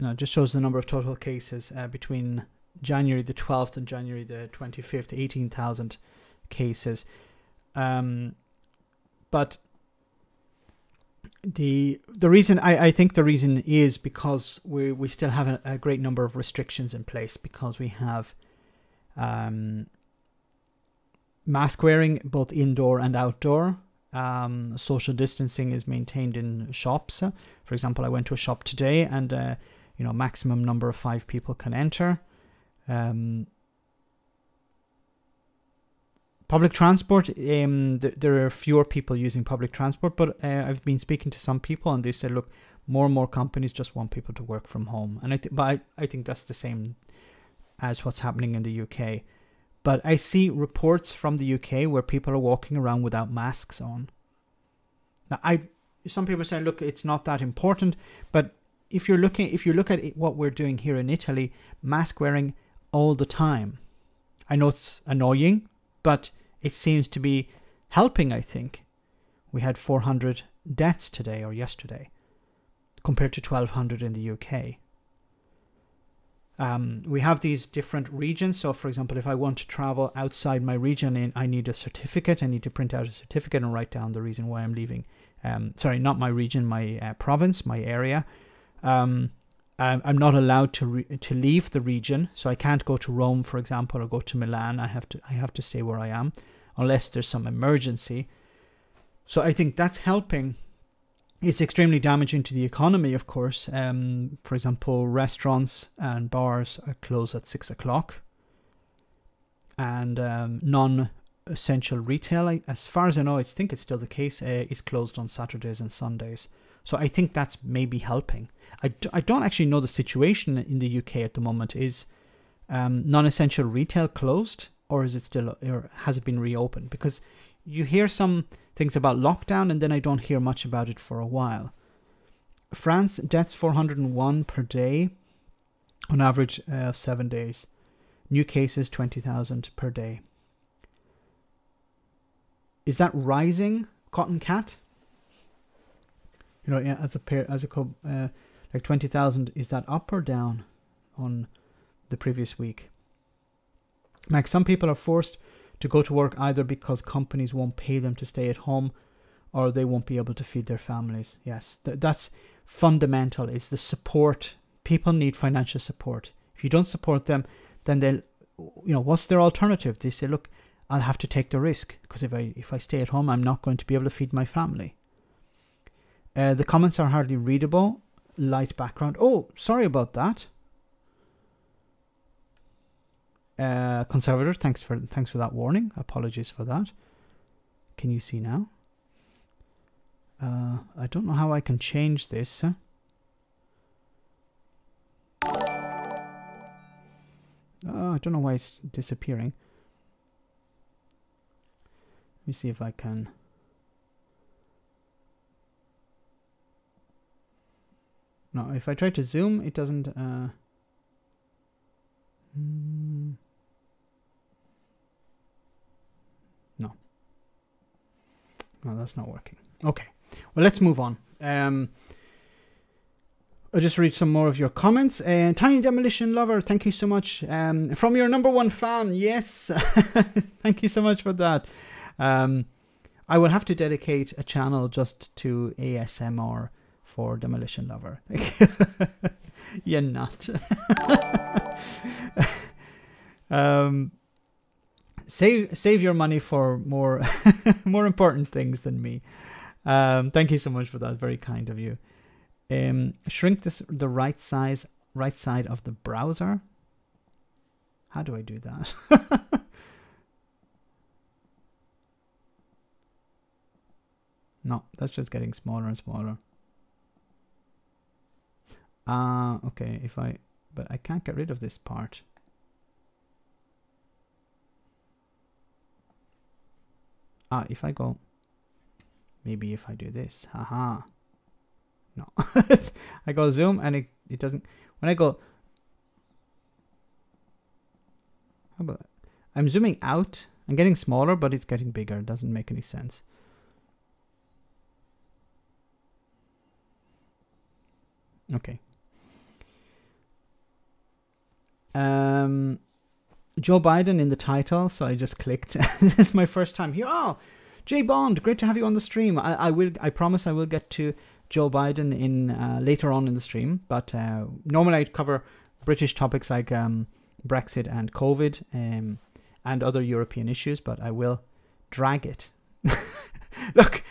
No, it just shows the number of total cases between January the 12th and January the 25th, 18,000 cases. But the reason, I think the reason is because we still have a great number of restrictions in place, because we have mask wearing both indoor and outdoor. Social distancing is maintained in shops. For example, I went to a shop today and maximum number of 5 people can enter. Public transport, there are fewer people using public transport, but I've been speaking to some people and they said, look, more and more companies just want people to work from home. And I think that's the same as what's happening in the UK. But I see reports from the UK where people are walking around without masks on. Now, some people say, look, it's not that important, but if you look at what we're doing here in Italy, mask wearing all the time. I know it's annoying, but it seems to be helping, I think. We had 400 deaths today or yesterday, compared to 1,200 in the UK. We have these different regions. So, for example, if I want to travel outside my region, I need a certificate. I need to print out a certificate and write down the reason why I'm leaving. Sorry, not my region, my province, my area. I'm not allowed to leave the region, so I can't go to Rome, for example, or go to Milan. I have to stay where I am, unless there's some emergency. So I think that's helping. It's extremely damaging to the economy, of course. For example, restaurants and bars are closed at 6 o'clock. And non-essential retail, as far as I know, I think it's still the case, is closed on Saturdays and Sundays. So I think that's maybe helping. I don't actually know the situation in the UK at the moment. Is non-essential retail closed, or is it still, or has it been reopened? Because you hear some things about lockdown, and then I don't hear much about it for a while. France, deaths 401 per day, on average 7 days. New cases 20,000 per day. Is that rising, Cotton Cat? You know, yeah, like 20,000. Is that up or down on the previous week? Like, some people are forced to go to work either because companies won't pay them to stay at home, or they won't be able to feed their families. Yes, that's fundamental. It's the support. People need financial support. If you don't support them, then they'll, you know, what's their alternative? They say, look, I'll have to take the risk, because if I stay at home, I'm not going to be able to feed my family. The comments are hardly readable. Light background. Oh, sorry about that. Conservator, thanks for that warning. Apologies for that. Can you see now? I don't know how I can change this. I don't know why it's disappearing. Let me see if I can. No, if I try to zoom, it doesn't. No, that's not working. Okay, well, let's move on. I'll just read some more of your comments. Tiny Demolition Lover, thank you so much. From your #1 fan, yes. Thank you so much for that. I will have to dedicate a channel just to ASMR for Demolition Lover. You're not. Save your money for more more important things than me. Thank you so much for that. Very kind of you. Shrink the right side of the browser. How do I do that? No, that's just getting smaller and smaller. Okay, but I can't get rid of this part. If I go, maybe if I do this, haha. No, I go zoom and it doesn't. When I go, how about, I'm zooming out. I'm getting smaller, but it's getting bigger. It doesn't make any sense. Okay. Joe Biden in the title, so I just clicked. This is my first time here. Oh, Jay Bond, great to have you on the stream. I promise I will get to Joe Biden in later on in the stream, but normally I'd cover British topics like Brexit and COVID and other European issues, but I will drag it. Look.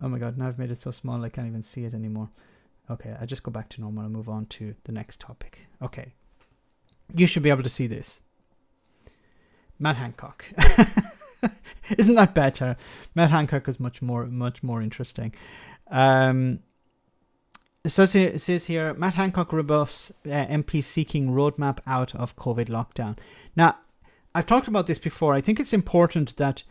Oh my God, now I've made it so small I can't even see it anymore. Okay, I just go back to normal and move on to the next topic. Okay. You should be able to see this. Matt Hancock. Isn't that better? Matt Hancock is much more interesting. So it says here, Matt Hancock rebuffs MP seeking roadmap out of COVID lockdown. Now, I've talked about this before. I think it's important that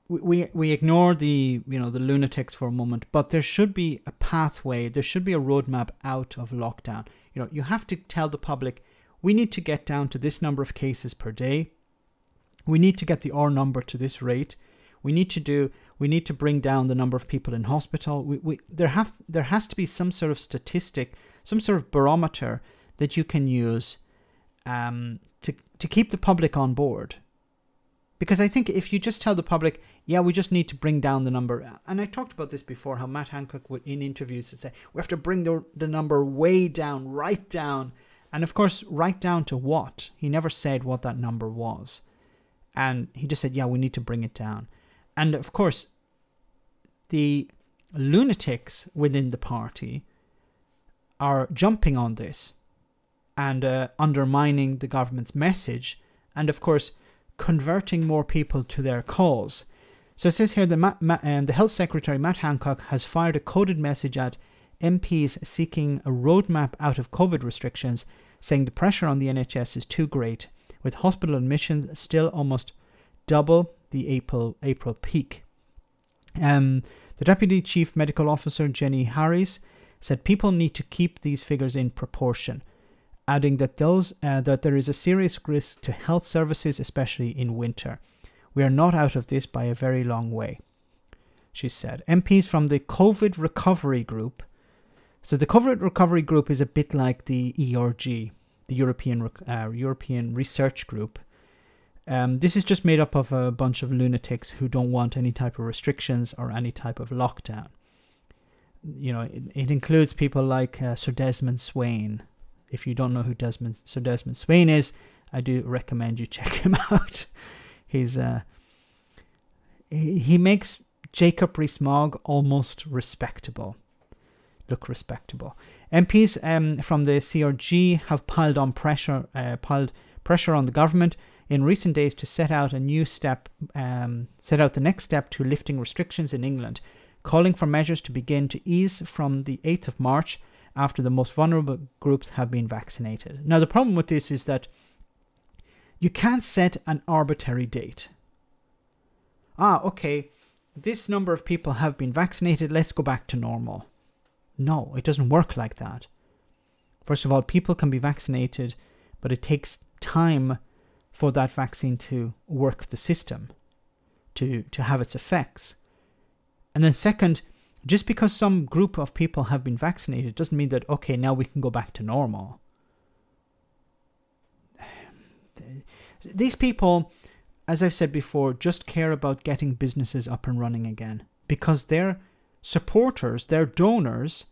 we ignore the lunatics for a moment, but there should be a pathway. There should be a roadmap out of lockdown. You have to tell the public, we need to get down to this number of cases per day. We need to get the R number to this rate. We need to bring down the number of people in hospital. There has to be some sort of statistic some sort of barometer that you can use to keep the public on board. Because I think if you just tell the public, yeah, we just need to bring down the number. And I talked about this before, how Matt Hancock would, in interviews, would say, we have to bring the number way down, right down. And of course, right down to what? He never said what that number was. And he just said, yeah, we need to bring it down. And of course, the lunatics within the party are jumping on this and undermining the government's message. And of course, converting more people to their cause. So it says here the Health Secretary, Matt Hancock, has fired a coded message at MPs seeking a roadmap out of COVID restrictions, saying the pressure on the NHS is too great, with hospital admissions still almost double the April peak. The Deputy Chief Medical Officer, Jenny Harries, said people need to keep these figures in proportion, adding that that there is a serious risk to health services, especially in winter. We are not out of this by a very long way, she said. MPs from the COVID Recovery Group. So the COVID Recovery Group is a bit like the ERG, the European Research Group. This is just made up of a bunch of lunatics who don't want any type of restrictions or any type of lockdown. You know, it includes people like Sir Desmond Swayne. If you don't know who Sir Desmond Swayne is, I do recommend you check him out. He makes Jacob Rees-Mogg almost respectable. Look respectable. MPs from the CRG have piled pressure on the government in recent days to set out the next step to lifting restrictions in England, calling for measures to begin to ease from the 8th of March after the most vulnerable groups have been vaccinated. Now, the problem with this is that you can't set an arbitrary date. Okay, this number of people have been vaccinated, let's go back to normal. No, it doesn't work like that. First of all, people can be vaccinated, but it takes time for that vaccine to work the system, to have its effects. And then second, just because some group of people have been vaccinated doesn't mean that, okay, now we can go back to normal. These people, as I've said before, just care about getting businesses up and running again, because their supporters, their donors,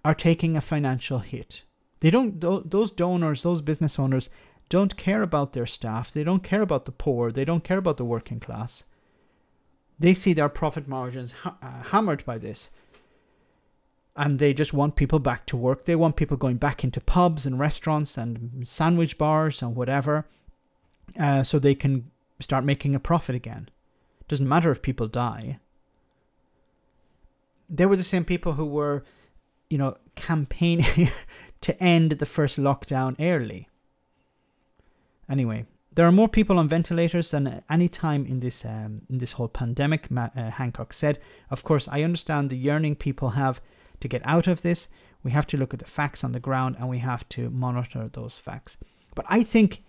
are taking a financial hit. They don't; those donors, those business owners, don't care about their staff. They don't care about the poor. They don't care about the working class. They see their profit margins hammered by this. And they just want people back to work. They want people going back into pubs and restaurants and sandwich bars and whatever, so they can start making a profit again. Doesn't matter if people die. They were the same people who were, campaigning to end the first lockdown early. Anyway, there are more people on ventilators than any time in this whole pandemic, Hancock said. Of course, I understand the yearning people have to get out of this. We have to look at the facts on the ground and we have to monitor those facts. But I think,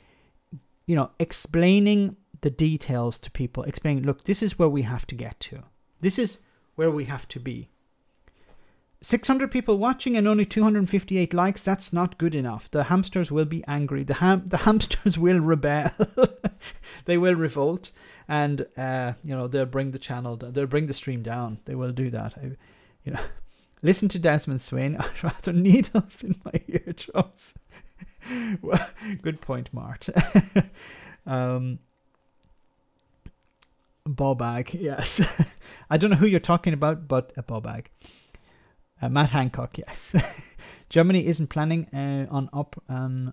explaining the details to people, explaining, look, this is where we have to get to. This is where we have to be. 600 people watching and only 258 likes, that's not good enough. The hamsters will be angry. The hamsters will rebel. They will revolt. And, they'll bring the channel, they'll bring the stream down. They will do that. Listen to Desmond Swayne. I'd rather needles in my eardrums. Well, good point, Mart. Bobag, yes. I don't know who you're talking about, but a Bobag. Matt Hancock, yes. Germany isn't planning on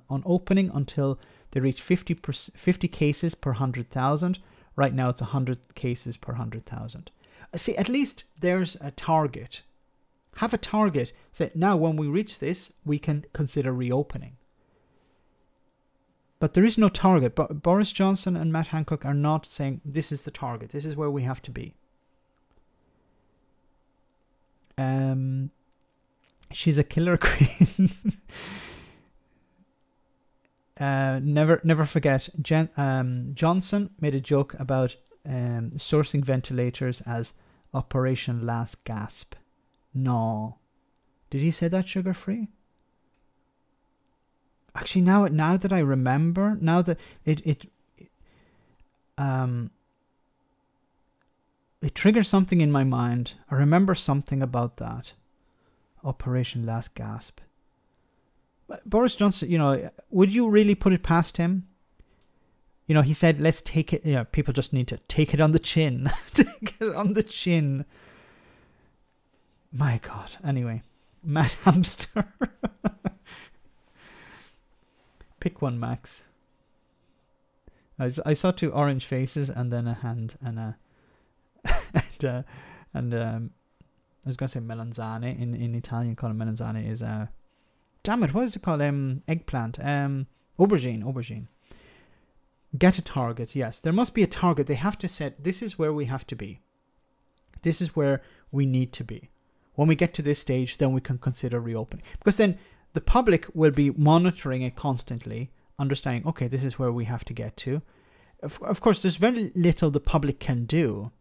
opening until they reach 50 cases per 100,000. Right now it's 100 cases per 100,000. See, at least there's a target. Have a target. Say, now when we reach this, we can consider reopening. But there is no target. But Boris Johnson and Matt Hancock are not saying this is the target. This is where we have to be. She's a killer queen. Never forget. Johnson made a joke about sourcing ventilators as Operation Last Gasp. No. Did he say that, sugar-free? Actually, now that I remember, now that it triggers something in my mind. I remember something about that. Operation Last Gasp. But Boris Johnson, you know, would you really put it past him? You know, he said, let's take it, you know, people just need to take it on the chin. Take it on the chin. My God. Anyway, Mad Hamster. Pick one, Max. I saw two orange faces and then a hand and a I was gonna say melanzane. In Italian, called melanzane is damn it, what is it called? Eggplant. Aubergine. Get a target. Yes, there must be a target. They have to set. This is where we have to be. This is where we need to be. When we get to this stage, then we can consider reopening, because then the public will be monitoring it constantly, understanding, okay, this is where we have to get to. Of course, there's very little the public can do.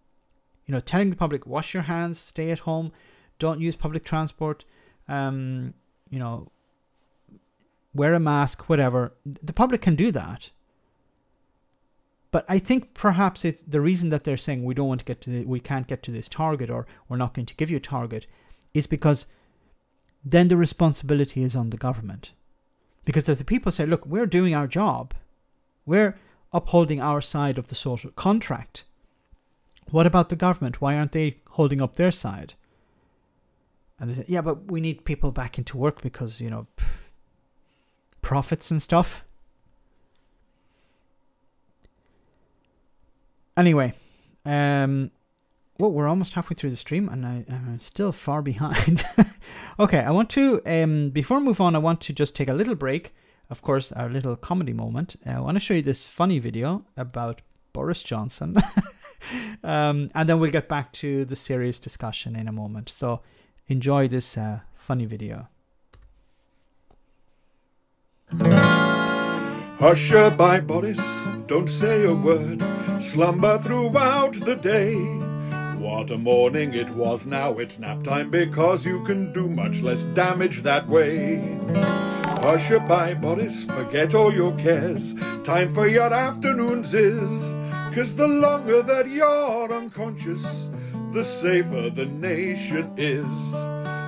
You know, telling the public, wash your hands, stay at home, don't use public transport, you know, wear a mask, whatever. The public can do that. But I think perhaps it's the reason that they're saying we don't want to get to we can't get to this target, or we're not going to give you a target, is because then the responsibility is on the government. Because if the people say, look, we're doing our job, we're upholding our side of the social contract, what about the government? Why aren't they holding up their side? And they say, yeah, but we need people back into work because, you know, profits and stuff. Anyway, well, we're almost halfway through the stream and I'm still far behind. Okay, I want to, before I move on, I want to just take a little break. Of course, our little comedy moment. I want to show you this funny video about Boris Johnson. And then we'll get back to the serious discussion in a moment. So enjoy this funny video. Hush-a-bye, Boris, don't say a word. Slumber throughout the day. What a morning it was, now it's nap time, because you can do much less damage that way. Hush-a-bye, Boris, forget all your cares. Time for your afternoons is, 'cause the longer that you're unconscious, the safer the nation is.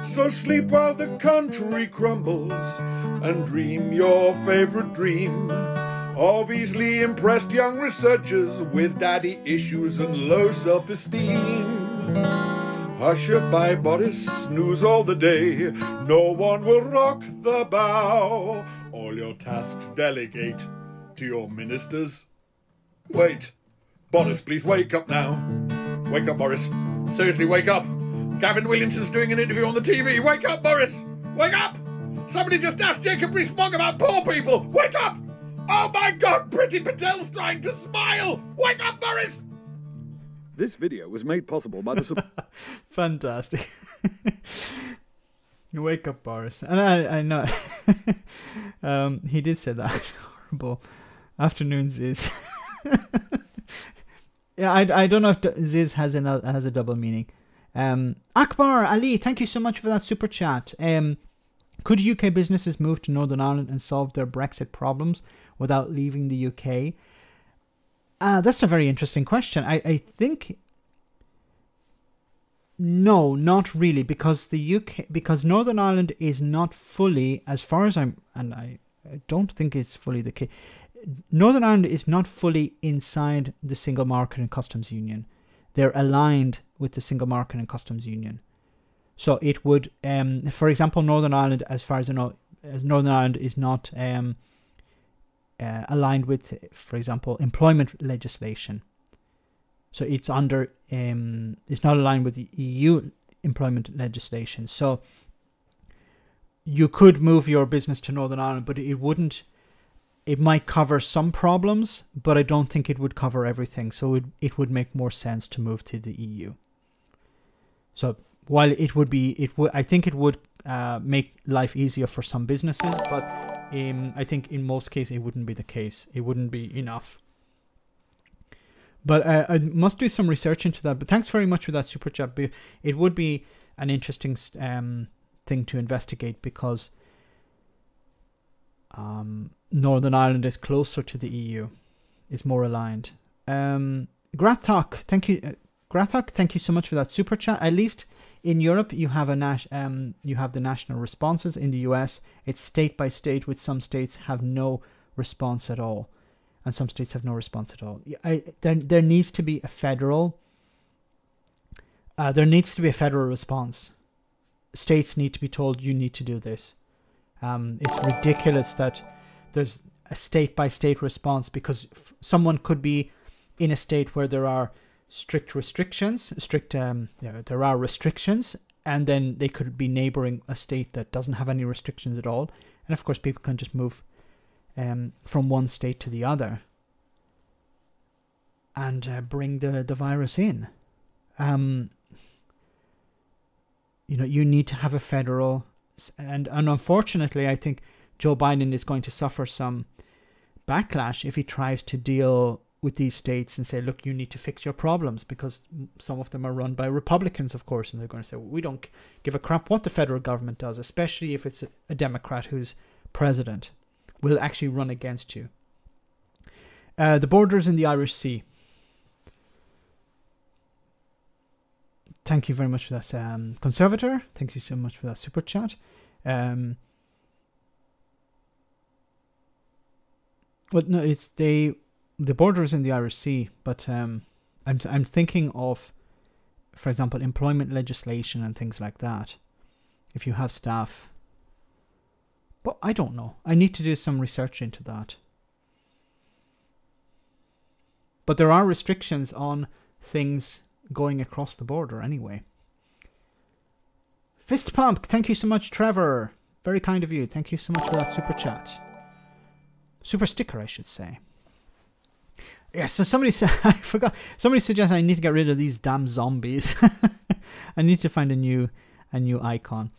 So sleep while the country crumbles, and dream your favourite dream of easily impressed young researchers with daddy issues and low self-esteem. Hush-a-bye, Boris, snooze all the day, no one will rock the bow. All your tasks delegate to your ministers. Wait, Boris, please wake up now. Wake up, Boris. Seriously, wake up. Gavin Williamson's doing an interview on the TV. Wake up, Boris! Wake up! Somebody just asked Jacob Rees-Mogg about poor people. Wake up! Oh my God, Priti Patel's trying to smile! Wake up, Boris! This video was made possible by the... Fantastic. Wake up, Boris. And I know he did say that. Horrible. Afternoons is... Yeah, I don't know if Ziz has a double meaning. Akbar Ali, thank you so much for that super chat. Could UK businesses move to Northern Ireland and solve their Brexit problems without leaving the UK? That's a very interesting question. I think no, not really, because because Northern Ireland is not fully, as far as I don't think it's fully the case. Northern Ireland is not fully inside the single market and customs union. They're aligned with the single market and customs union. So it would, for example, Northern Ireland, as far as I know, as Northern Ireland is not aligned with, for example, employment legislation. So it's under, it's not aligned with the EU employment legislation. So you could move your business to Northern Ireland, but it wouldn't. It might cover some problems, but I don't think it would cover everything. So it would make more sense to move to the EU. So while it would be, I think it would make life easier for some businesses, but I think in most cases it wouldn't be the case. It wouldn't be enough. But I must do some research into that. But thanks very much for that super chat. It would be an interesting thing to investigate, because Northern Ireland is closer to the EU, is more aligned. Grathok, thank you. Grathok, thank you so much for that super chat. At least in Europe, you have you have the national responses. In the US, it's state by state, with some states have no response at all, and some states have no response at all. There needs to be a federal. There needs to be a federal response. States need to be told, you need to do this. It's ridiculous that there's a state by state response, because someone could be in a state where there are strict restrictions, there are restrictions, and then they could be neighboring a state that doesn't have any restrictions at all. And of course, people can just move from one state to the other and bring the virus in. You need to have a federal, and unfortunately, I think Joe Biden is going to suffer some backlash if he tries to deal with these states and say, look, you need to fix your problems, because some of them are run by Republicans, of course, and they're going to say, well, we don't give a crap what the federal government does, especially if it's a Democrat who's president, will actually run against you. The borders in the Irish Sea. Thank you very much for that, Conservator. Thank you so much for that super chat. Well, no, it's the borders in the Irish Sea, but I'm thinking of, for example, employment legislation and things like that. If you have staff, but I don't know. I need to do some research into that. But there are restrictions on things going across the border anyway. Fist pump, thank you so much, Trevor. Very kind of you. Thank you so much for that super chat. Super sticker, I should say. Yes, so somebody said, I forgot. Somebody suggests I need to get rid of these damn zombies. I need to find a new icon.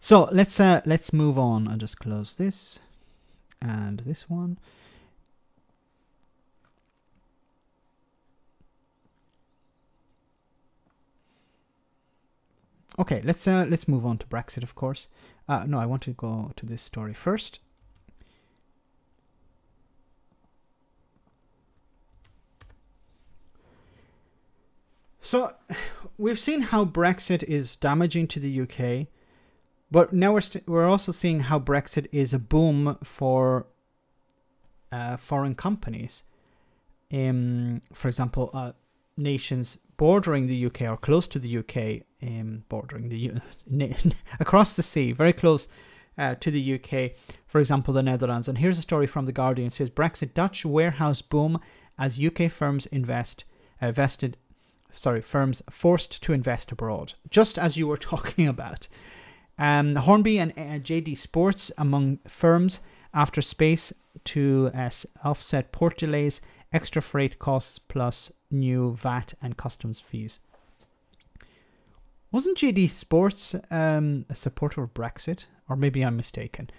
So let's move on. I'll just close this and this one. Okay, let's move on to Brexit, of course. No, I want to go to this story first. So, we've seen how Brexit is damaging to the UK, but now we're also seeing how Brexit is a boom for foreign companies. For example, nations bordering the UK or close to the UK, bordering the across the sea, very close to the UK. For example, the Netherlands. And here's a story from The Guardian. It says Brexit Dutch warehouse boom as UK firms firms forced to invest abroad. Just as you were talking about. Hornby and JD Sports among firms after space to offset port delays, extra freight costs plus new VAT and customs fees. Wasn't JD Sports a supporter of Brexit? Or maybe I'm mistaken.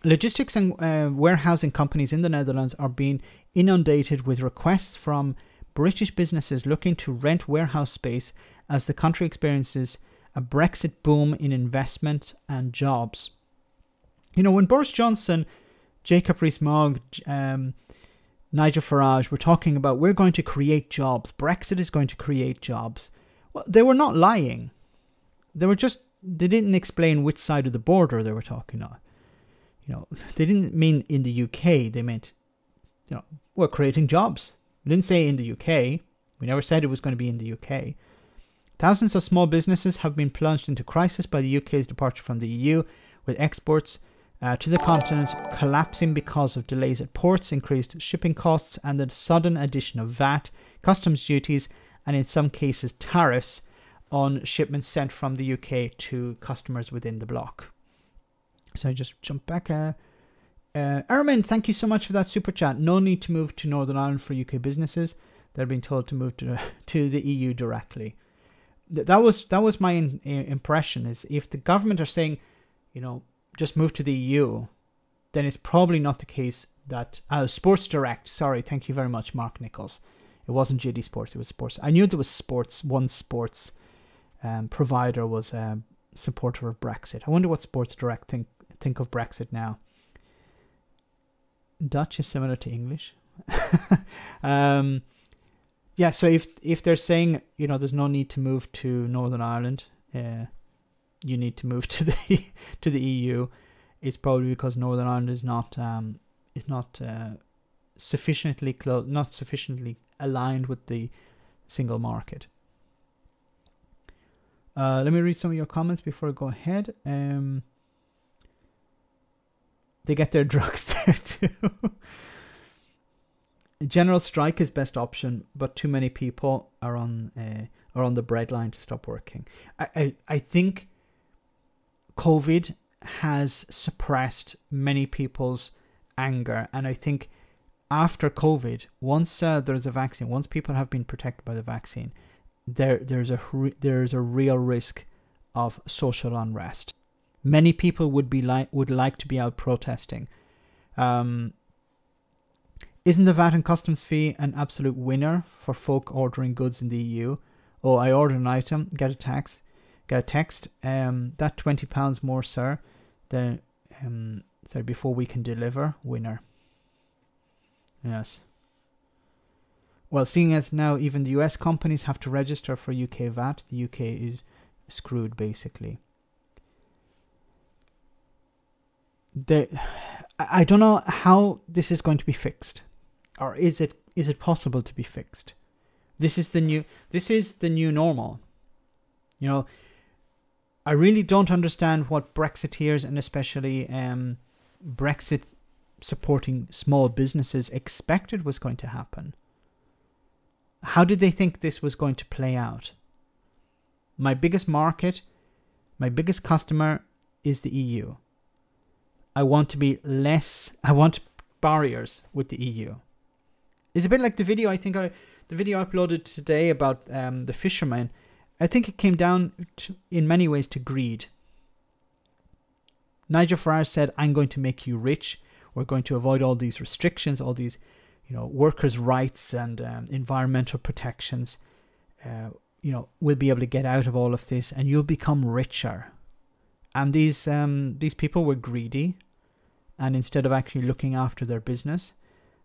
Logistics and warehousing companies in the Netherlands are being inundated with requests from British businesses looking to rent warehouse space as the country experiences a Brexit boom in investment and jobs. You know, when Boris Johnson, Jacob Rees-Mogg, Nigel Farage were talking about we're going to create jobs, Brexit is going to create jobs. Well, they were not lying. They didn't explain which side of the border they were talking on. You know, they didn't mean in the UK. They meant, you know, we're creating jobs. We didn't say in the UK. We never said it was going to be in the UK. Thousands of small businesses have been plunged into crisis by the UK's departure from the EU, with exports to the continent collapsing because of delays at ports, increased shipping costs, and the sudden addition of VAT, customs duties, and in some cases tariffs on shipments sent from the UK to customers within the bloc. So I just jump back. Ermin, thank you so much for that super chat. No need to move to Northern Ireland for UK businesses. They're being told to move to the EU directly. That was my impression, is if the government are saying, you know, just move to the EU, then it's probably not the case that... Sports Direct, sorry, thank you very much, Mark Nichols. It wasn't JD Sports, it was Sports. I knew there was sports, one sports provider was a supporter of Brexit. I wonder what Sports Direct think of Brexit now. Dutch is similar to English. Yeah, so if they're saying, you know, there's no need to move to Northern Ireland, you need to move to the EU, it's probably because Northern Ireland is not sufficiently close, not sufficiently aligned with the single market. Let me read some of your comments before I go ahead. They get their drugs there too. General strike is best option, but too many people are on the breadline to stop working. I think COVID has suppressed many people's anger, and I think after COVID, once there's a vaccine, once people have been protected by the vaccine, there's a real risk of social unrest. Many people would like to be out protesting. Isn't the VAT and customs fee an absolute winner for folk ordering goods in the EU? Oh, I order an item, get a text. That £20 more, sir. Before we can deliver, winner. Yes. Well, seeing as now even the US companies have to register for UK VAT, the UK is screwed basically. I don't know how this is going to be fixed. Or is it possible to be fixed? This is the new normal. You know, I really don't understand what Brexiteers and especially Brexit supporting small businesses expected was going to happen. How did they think this was going to play out? My biggest market, my biggest customer is the EU. I want barriers with the EU. It's a bit like the video the video I uploaded today about the fishermen. I think it came down in many ways to greed. Nigel Farage said, "I'm going to make you rich. We're going to avoid all these restrictions, all these, you know, workers' rights and environmental protections. You know, we'll be able to get out of all of this, and you'll become richer." And these people were greedy, and instead of actually looking after their business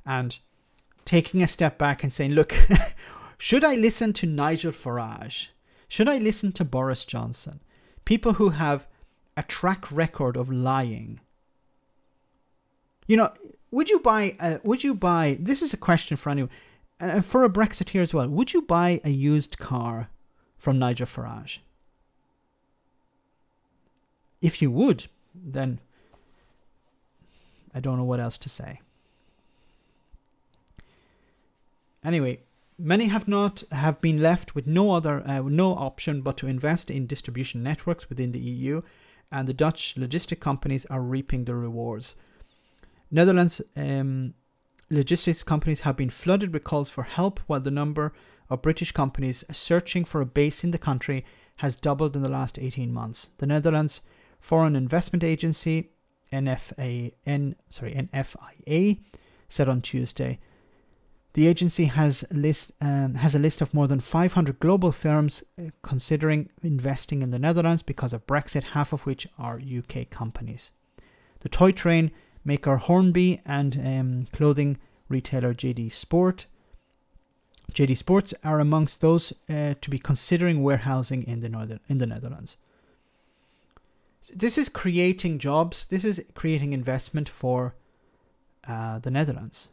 and taking a step back and saying, look, should I listen to Nigel Farage? Should I listen to Boris Johnson? People who have a track record of lying. You know, would you buy, this is a question for anyone, for a Brexiteer as well, would you buy a used car from Nigel Farage? If you would, then I don't know what else to say. Anyway, many have been left with no option but to invest in distribution networks within the EU, and the Dutch logistic companies are reaping the rewards. Netherlands logistics companies have been flooded with calls for help, while the number of British companies searching for a base in the country has doubled in the last 18 months. The Netherlands Foreign Investment Agency, NFIA, said on Tuesday. The agency has a list of more than 500 global firms considering investing in the Netherlands because of Brexit, half of which are UK companies. The toy train maker Hornby and clothing retailer JD Sports are amongst those to be considering warehousing in the Netherlands. This is creating jobs. This is creating investment for the Netherlands.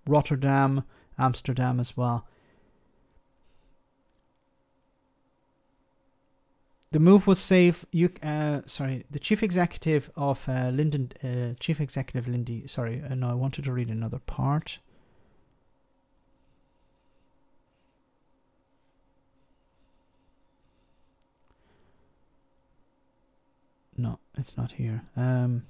Rotterdam, Amsterdam as well. The move will save you. The chief executive of Lindy. Sorry, no, I wanted to read another part. No, it's not here. No,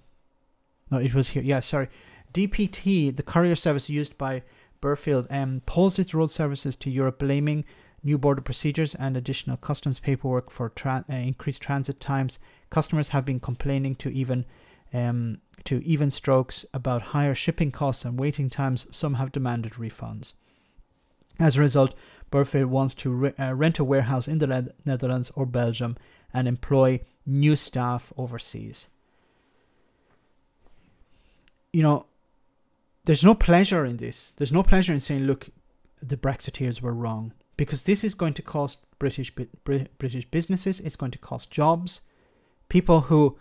it was here. Yeah, sorry. DPT, the courier service used by Burfield, paused its road services to Europe, blaming new border procedures and additional customs paperwork for increased transit times. Customers have been complaining to even strokes about higher shipping costs and waiting times. Some have demanded refunds. As a result, Burfield wants to rent a warehouse in the Netherlands or Belgium and employ new staff overseas. You know, there's no pleasure in this. There's no pleasure in saying, look, the Brexiteers were wrong, because this is going to cost British businesses. It's going to cost jobs. People who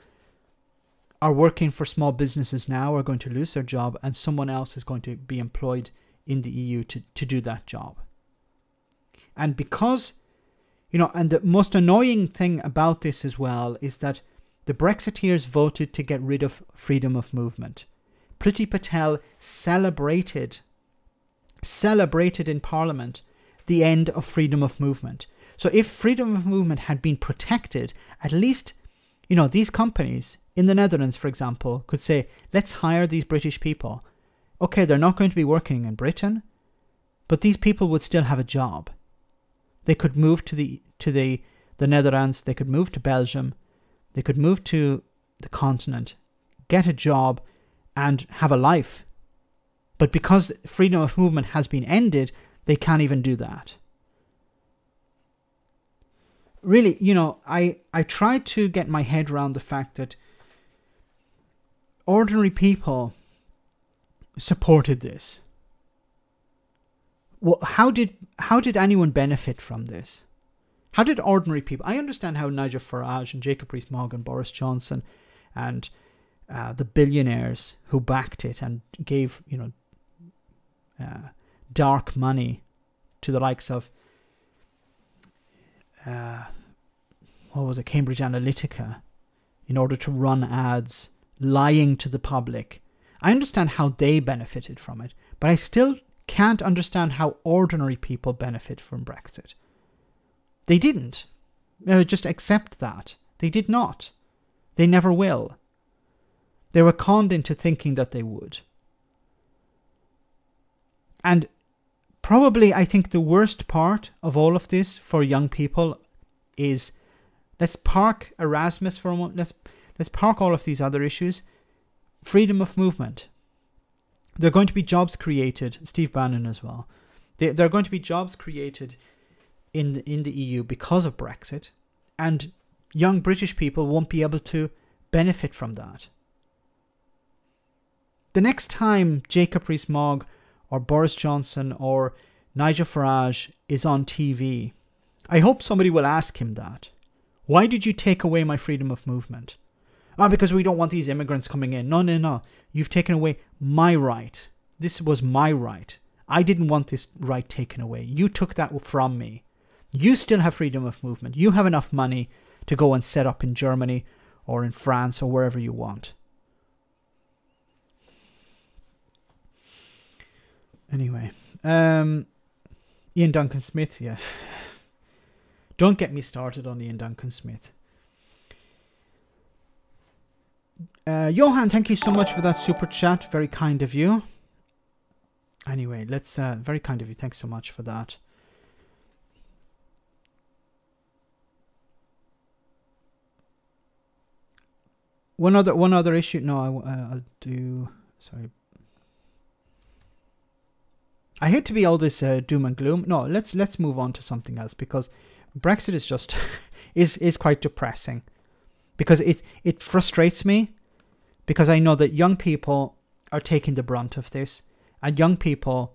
are working for small businesses now are going to lose their job, and someone else is going to be employed in the EU to do that job. And because, you know, and the most annoying thing about this as well is that the Brexiteers voted to get rid of freedom of movement. Priti Patel celebrated in Parliament the end of freedom of movement. So if freedom of movement had been protected, at least, you know, these companies in the Netherlands, for example, could say, let's hire these British people. Okay, they're not going to be working in Britain, but these people would still have a job. They could move to the Netherlands, they could move to Belgium, they could move to the continent, get a job, and have a life. But because freedom of movement has been ended, they can't even do that. Really, you know, I try to get my head around the fact that ordinary people supported this. Well, how did anyone benefit from this? How did ordinary people? I understand how Nigel Farage and Jacob Rees-Mogg and Boris Johnson and the billionaires who backed it and gave, you know, dark money to the likes of what was it, Cambridge Analytica, in order to run ads lying to the public. I understand how they benefited from it, but I still can't understand how ordinary people benefit from Brexit. They didn't. Just accept that. They did not. They never will. They were conned into thinking that they would. And probably, I think the worst part of all of this for young people is, let's park Erasmus for a moment. Let's park all of these other issues. Freedom of movement. There are going to be jobs created. Steve Bannon as well. There are going to be jobs created in the EU because of Brexit, and young British people won't be able to benefit from that. The next time Jacob Rees-Mogg or Boris Johnson or Nigel Farage is on TV, I hope somebody will ask him that. Why did you take away my freedom of movement? Because we don't want these immigrants coming in. No. You've taken away my right. This was my right. I didn't want this right taken away. You took that from me. You still have freedom of movement. You have enough money to go and set up in Germany or in France or wherever you want. Anyway, Ian Duncan Smith, yeah. Don't get me started on Ian Duncan Smith. Johan, thank you so much for that super chat. Very kind of you. Anyway, let's very kind of you. Thanks so much for that. One other issue. No, I'll do. Sorry. I hate to be all this doom and gloom. No, let's move on to something else, because Brexit is just is quite depressing, because it frustrates me, because I know that young people are taking the brunt of this, and young people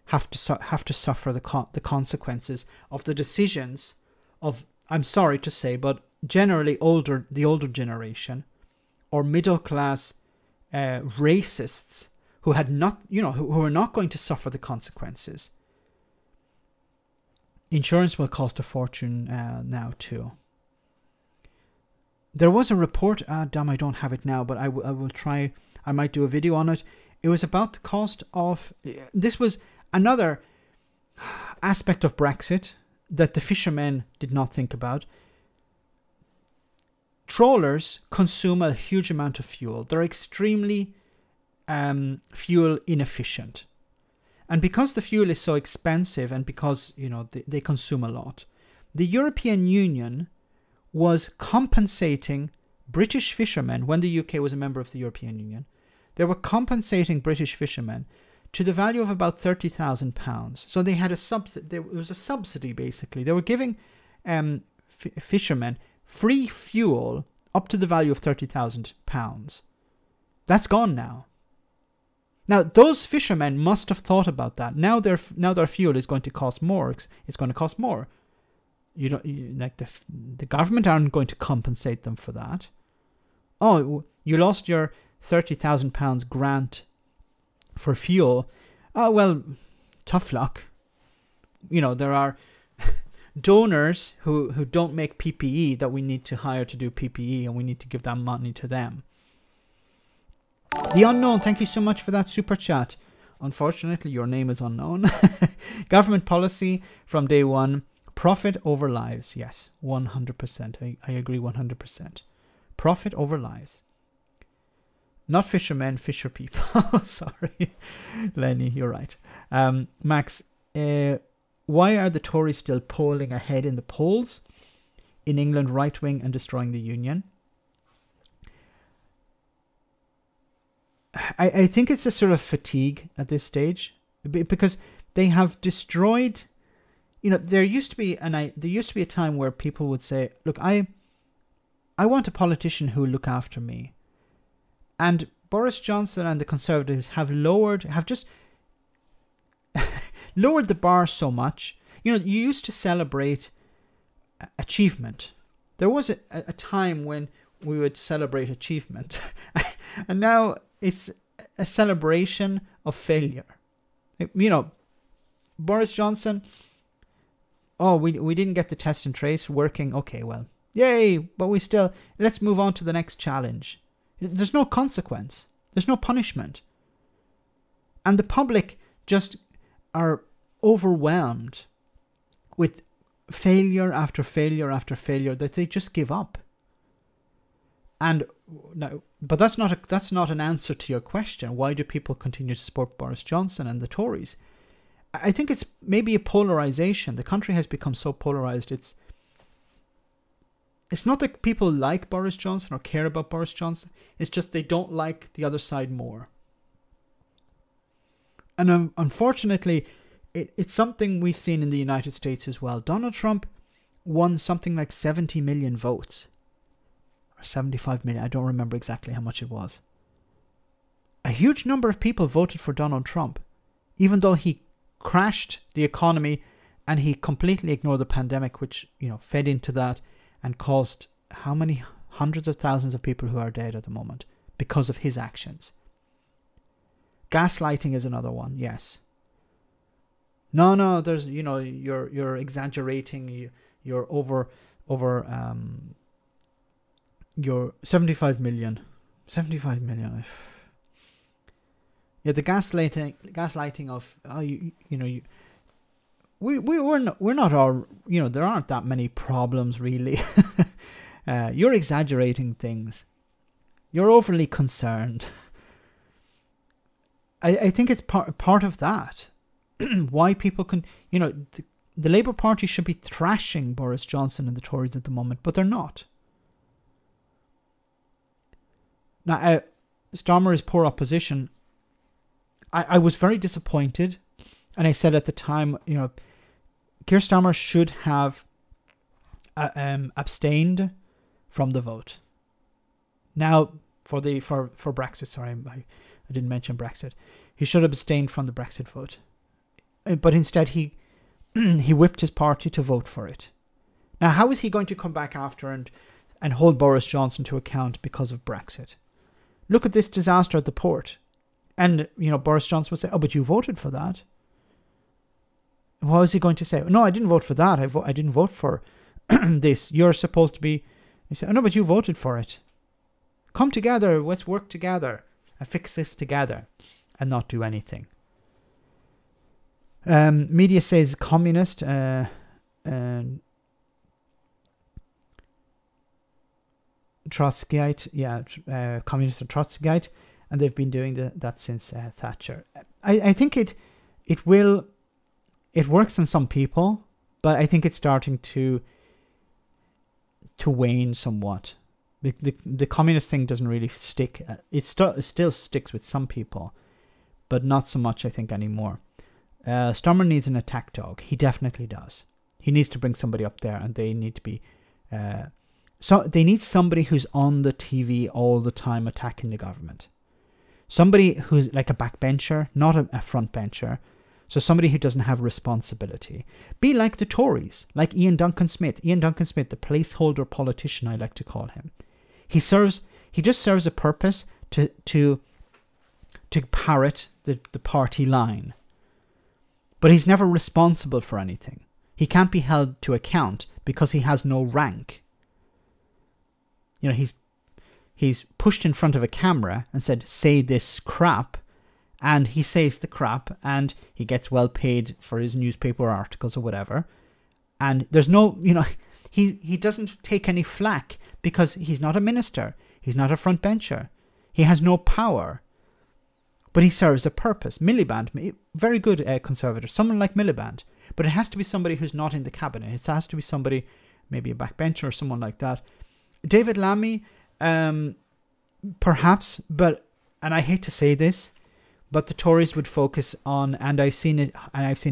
have to suffer the consequences of the decisions of, I'm sorry to say, but generally the older generation, or middle class racists who had not, who are not going to suffer the consequences. Insurance will cost a fortune now too. There was a report, damn, I don't have it now, but I will try, I might do a video on it. It was about the cost of, this was another aspect of Brexit that the fishermen did not think about. Trawlers consume a huge amount of fuel. They're extremely fuel inefficient. And because the fuel is so expensive, and because, they consume a lot, the European Union was compensating British fishermen, when the UK was a member of the European Union, they were compensating British fishermen to the value of about £30,000. So they had a subsidy. There was a subsidy, basically. They were giving fishermen free fuel up to the value of £30,000. That's gone now. Now, those fishermen must have thought about that. Now their fuel is going to cost more. It's going to cost more. The government aren't going to compensate them for that. Oh, you lost your £30,000 grant for fuel. Oh, well, tough luck. There are donors who don't make PPE that we need to hire to do PPE, and we need to give that money to them. The Unknown, thank you so much for that super chat. Unfortunately, your name is unknown. Government policy from day one, profit over lives. Yes, 100%. I agree 100%. Profit over lives. Not fishermen, fisher people. Sorry. Lenny, you're right. Max, why are the Tories still polling ahead in the polls? In England, right-wing and destroying the union. I think it's a sort of fatigue at this stage, because they have destroyed. There used to be a time where people would say, "Look, I want a politician who will look after me," and Boris Johnson and the Conservatives have just lowered the bar so much. You used to celebrate achievement. There was a time when we would celebrate achievement, and now it's a celebration of failure. Boris Johnson, we didn't get the test and trace working. Okay, well, yay, but let's move on to the next challenge. There's no consequence. There's no punishment. And the public just are overwhelmed with failure after failure after failure that they just give up. And no, but that's not an answer to your question. Why do people continue to support Boris Johnson and the Tories? I think it's maybe a polarization. The country has become so polarized. It's not that people like Boris Johnson or care about Boris Johnson. It's just they don't like the other side more. And unfortunately, it's something we've seen in the United States as well. Donald Trump won something like 70 million votes. Or 75 million, I don't remember exactly how much it was. A huge number of people voted for Donald Trump, even though he crashed the economy and he completely ignored the pandemic, which fed into that and caused how many hundreds of thousands of people who are dead at the moment because of his actions. Gaslighting is another one, yes. No, there's you're exaggerating, you're over your 75 million. 75 million. Yeah, the gaslighting of we're not all, there aren't that many problems really. You're exaggerating things. You're overly concerned. I think it's part of that. Why people can, the Labour Party should be thrashing Boris Johnson and the Tories at the moment, but they're not. Now, Starmer is poor opposition. I was very disappointed, and I said at the time, Keir Starmer should have abstained from the vote. Now, for Brexit, sorry, I didn't mention Brexit. He should have abstained from the Brexit vote, but instead he whipped his party to vote for it. Now, how is he going to come back after and hold Boris Johnson to account because of Brexit? Look at this disaster at the port. And, Boris Johnson would say, oh, but you voted for that. What is he going to say? No, I didn't vote for that. I didn't vote for this. You're supposed to be... You say, oh, no, but you voted for it. Come together. Let's work together and fix this together and not do anything. Media says communist... Trotskyite, communist and Trotskyite, and they've been doing that since Thatcher. I think it works on some people, but I think it's starting to wane somewhat. The communist thing doesn't really stick. It still sticks with some people, but not so much, I think, anymore. Starmer needs an attack dog. He definitely does. He needs to bring somebody up there, and they need to be... So they need somebody who's on the TV all the time attacking the government. Somebody who's like a backbencher, not a front bencher. So somebody who doesn't have responsibility. Be like the Tories, like Ian Duncan Smith. Ian Duncan Smith, the placeholder politician, I like to call him. He just serves a purpose to parrot the party line. But he's never responsible for anything. He can't be held to account because he has no rank. You know, he's pushed in front of a camera and said, say this crap, and he says the crap, and he gets well paid for his newspaper articles or whatever. And there's no, you know, he doesn't take any flack because he's not a minister. He's not a front bencher. He has no power. But he serves a purpose. Miliband, very good conservator, someone like Miliband. But it has to be somebody who's not in the cabinet. It has to be somebody, maybe a backbencher or someone like that. David Lammy, perhaps, but, and I hate to say this, but the Tories would focus on, and I've seen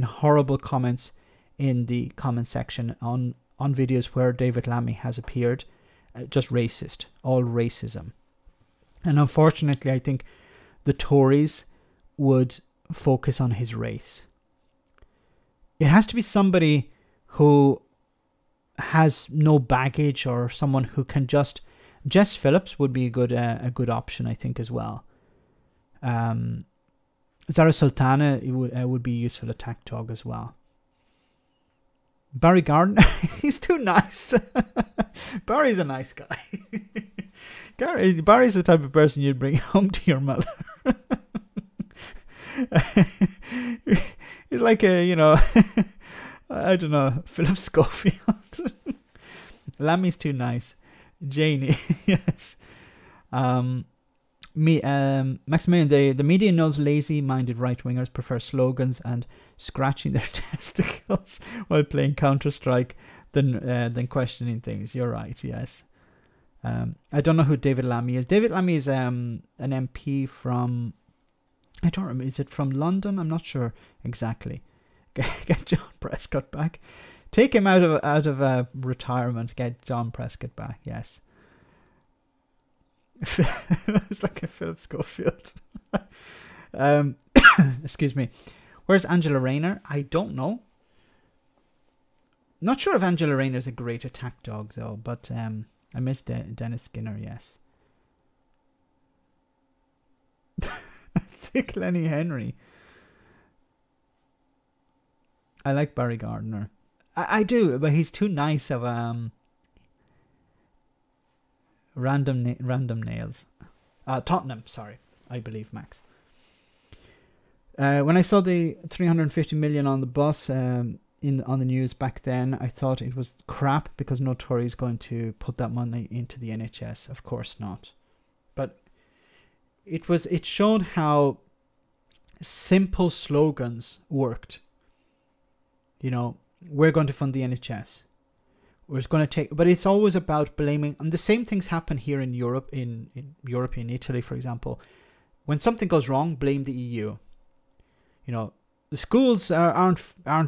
horrible comments in the comment section on videos where David Lammy has appeared, just racist, all racism. And unfortunately, I think the Tories would focus on his race. It has to be somebody who has no baggage, or someone who can just... Jess Phillips would be a good option, I think, as well. Zara Sultana would be a useful attack dog as well. Barry Gardner, he's too nice. Barry's a nice guy. Barry's the type of person you'd bring home to your mother. He's like a, you know, I don't know, Philip Schofield. Lammy's too nice. Janie, yes. Maximilian, the media knows lazy-minded right-wingers prefer slogans and scratching their testicles while playing Counter-Strike than questioning things. You're right, yes. I don't know who David Lammy is. David Lammy is an MP from... I don't remember. Is it from London? I'm not sure exactly. Get John Prescott back. Take him out of retirement. Get John Prescott back. Yes. It's like a Philip Schofield. Excuse me. Where's Angela Rayner? I don't know. Not sure if Angela Rayner is a great attack dog though, but I miss Dennis Skinner. Yes. Thick Lenny Henry. I like Barry Gardner. I do, but he's too nice of random nails. Tottenham, sorry, I believe, Max. When I saw the 350 million on the bus on the news back then, I thought it was crap because no Tory is going to put that money into the NHS. Of course not. But it showed how simple slogans worked. You know, we're going to fund the NHS. We're going to take, but it's always about blaming, and the same things happen here in Europe, in Italy, for example. When something goes wrong, blame the EU. You know, the schools aren't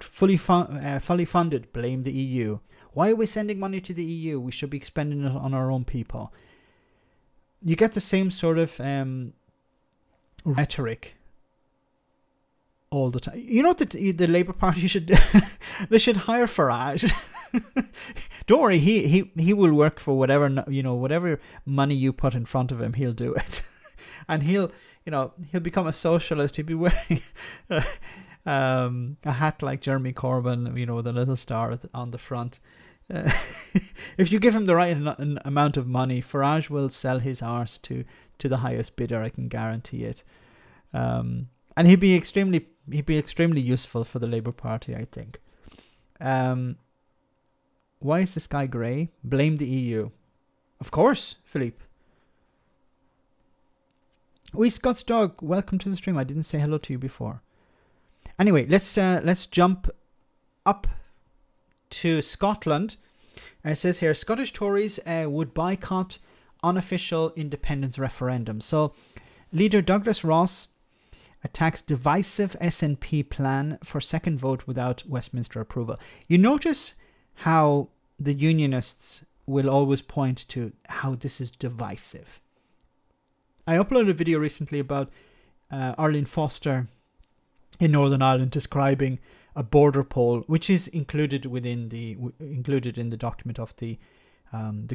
fully funded, blame the EU. Why are we sending money to the EU? We should be spending it on our own people. You get the same sort of rhetoric all the time. You know that the Labour Party should they should hire Farage. Don't worry, he will work for whatever money you put in front of him, he'll do it. And he'll become a socialist. He'll be wearing a hat like Jeremy Corbyn, with a little star on the front. If you give him the right amount of money, Farage will sell his arse to the highest bidder. I can guarantee it. And he'd be extremely useful for the Labour Party, I think. Why is the sky grey? Blame the EU. Of course, Philippe. Oui, Scott's dog, welcome to the stream. I didn't say hello to you before. Anyway, let's jump up to Scotland. It says here, Scottish Tories would boycott unofficial independence referendum. So, leader Douglas Ross attacks divisive SNP plan for second vote without Westminster approval. You notice how the unionists will always point to how this is divisive. I uploaded a video recently about Arlene Foster in Northern Ireland describing a border poll, which is included in the document of the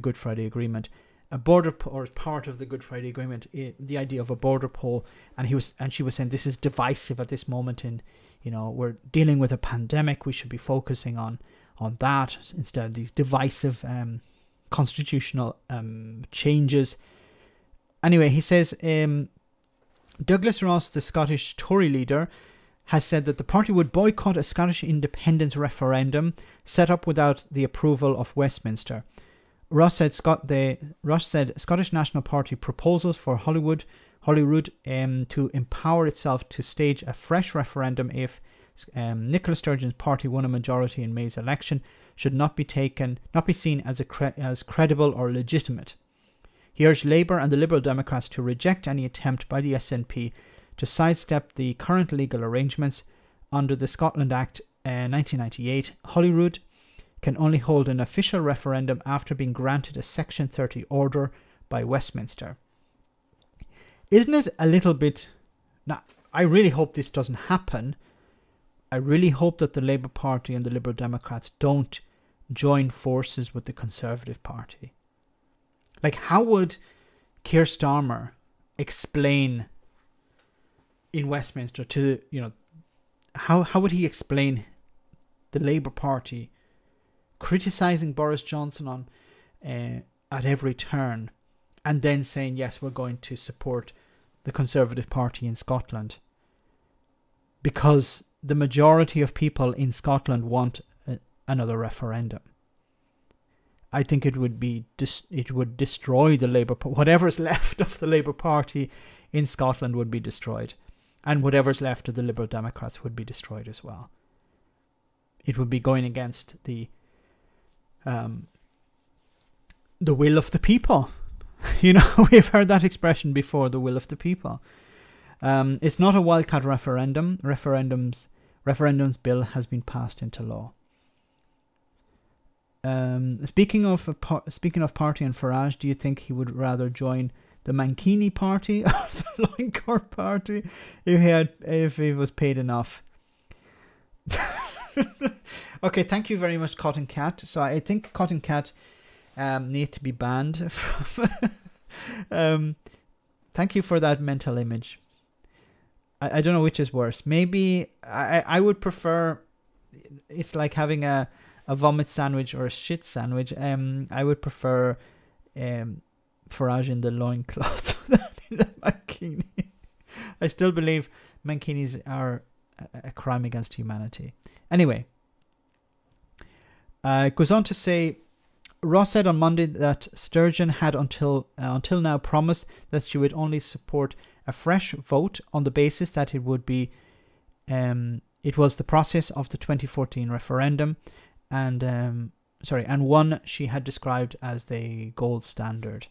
Good Friday Agreement. A border or part of the Good Friday Agreement, the idea of a border poll, and she was saying this is divisive at this moment in, we're dealing with a pandemic. We should be focusing on that instead of these divisive constitutional changes. Anyway, he says Douglas Ross, the Scottish Tory leader, has said that the party would boycott a Scottish independence referendum set up without the approval of Westminster. Ross said Scottish National Party proposals for Holyrood to empower itself to stage a fresh referendum if Nicola Sturgeon's party won a majority in May's election should not be seen as credible or legitimate. He urged Labour and the Liberal Democrats to reject any attempt by the SNP to sidestep the current legal arrangements. Under the Scotland Act 1998, Holyrood can only hold an official referendum after being granted a Section 30 order by Westminster. Isn't it a little bit... Now, I really hope this doesn't happen. I really hope that the Labour Party and the Liberal Democrats don't join forces with the Conservative Party. Like, how would Keir Starmer explain in Westminster to, how would he explain the Labour Party criticising Boris Johnson on at every turn and then saying, yes, we're going to support the Conservative Party in Scotland because the majority of people in Scotland want another referendum? I think it would destroy the Labour Party. Whatever's left of the Labour Party in Scotland would be destroyed, and whatever's left of the Liberal Democrats would be destroyed as well. It would be going against the will of the people. We've heard that expression before, the will of the people. It's not a wildcat referendum. Referendums bill has been passed into law. Speaking of party and Farage, do you think he would rather join the Mankini party or the Loincourt party if he was paid enough? Okay, thank you very much, Cotton Cat. So I think Cotton Cat need to be banned from thank you for that mental image. I don't know which is worse. Maybe I would prefer, it's like having a vomit sandwich or a shit sandwich. I would prefer Farage in the loincloth than in the mankini. I still believe mankinis are a crime against humanity. Anyway, it goes on to say, Ross said on Monday that Sturgeon had until now promised that she would only support a fresh vote on the basis that it would be it was the process of the 2014 referendum and one she had described as the gold standard.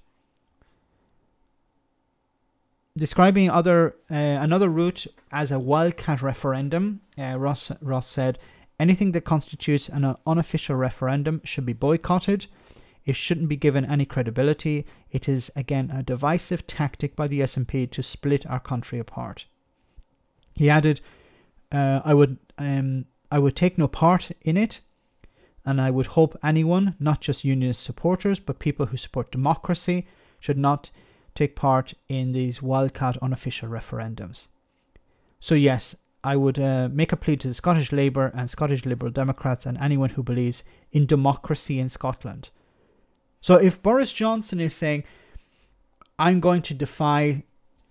Describing another route as a wildcat referendum, Ross said, anything that constitutes an unofficial referendum should be boycotted. It shouldn't be given any credibility. It is, again, a divisive tactic by the SNP to split our country apart. He added, I would take no part in it, and I would hope anyone, not just unionist supporters, but people who support democracy, should not take part in these wildcat unofficial referendums. So yes, I would make a plea to the Scottish Labour and Scottish Liberal Democrats and anyone who believes in democracy in Scotland. So if Boris Johnson is saying, I'm going to defy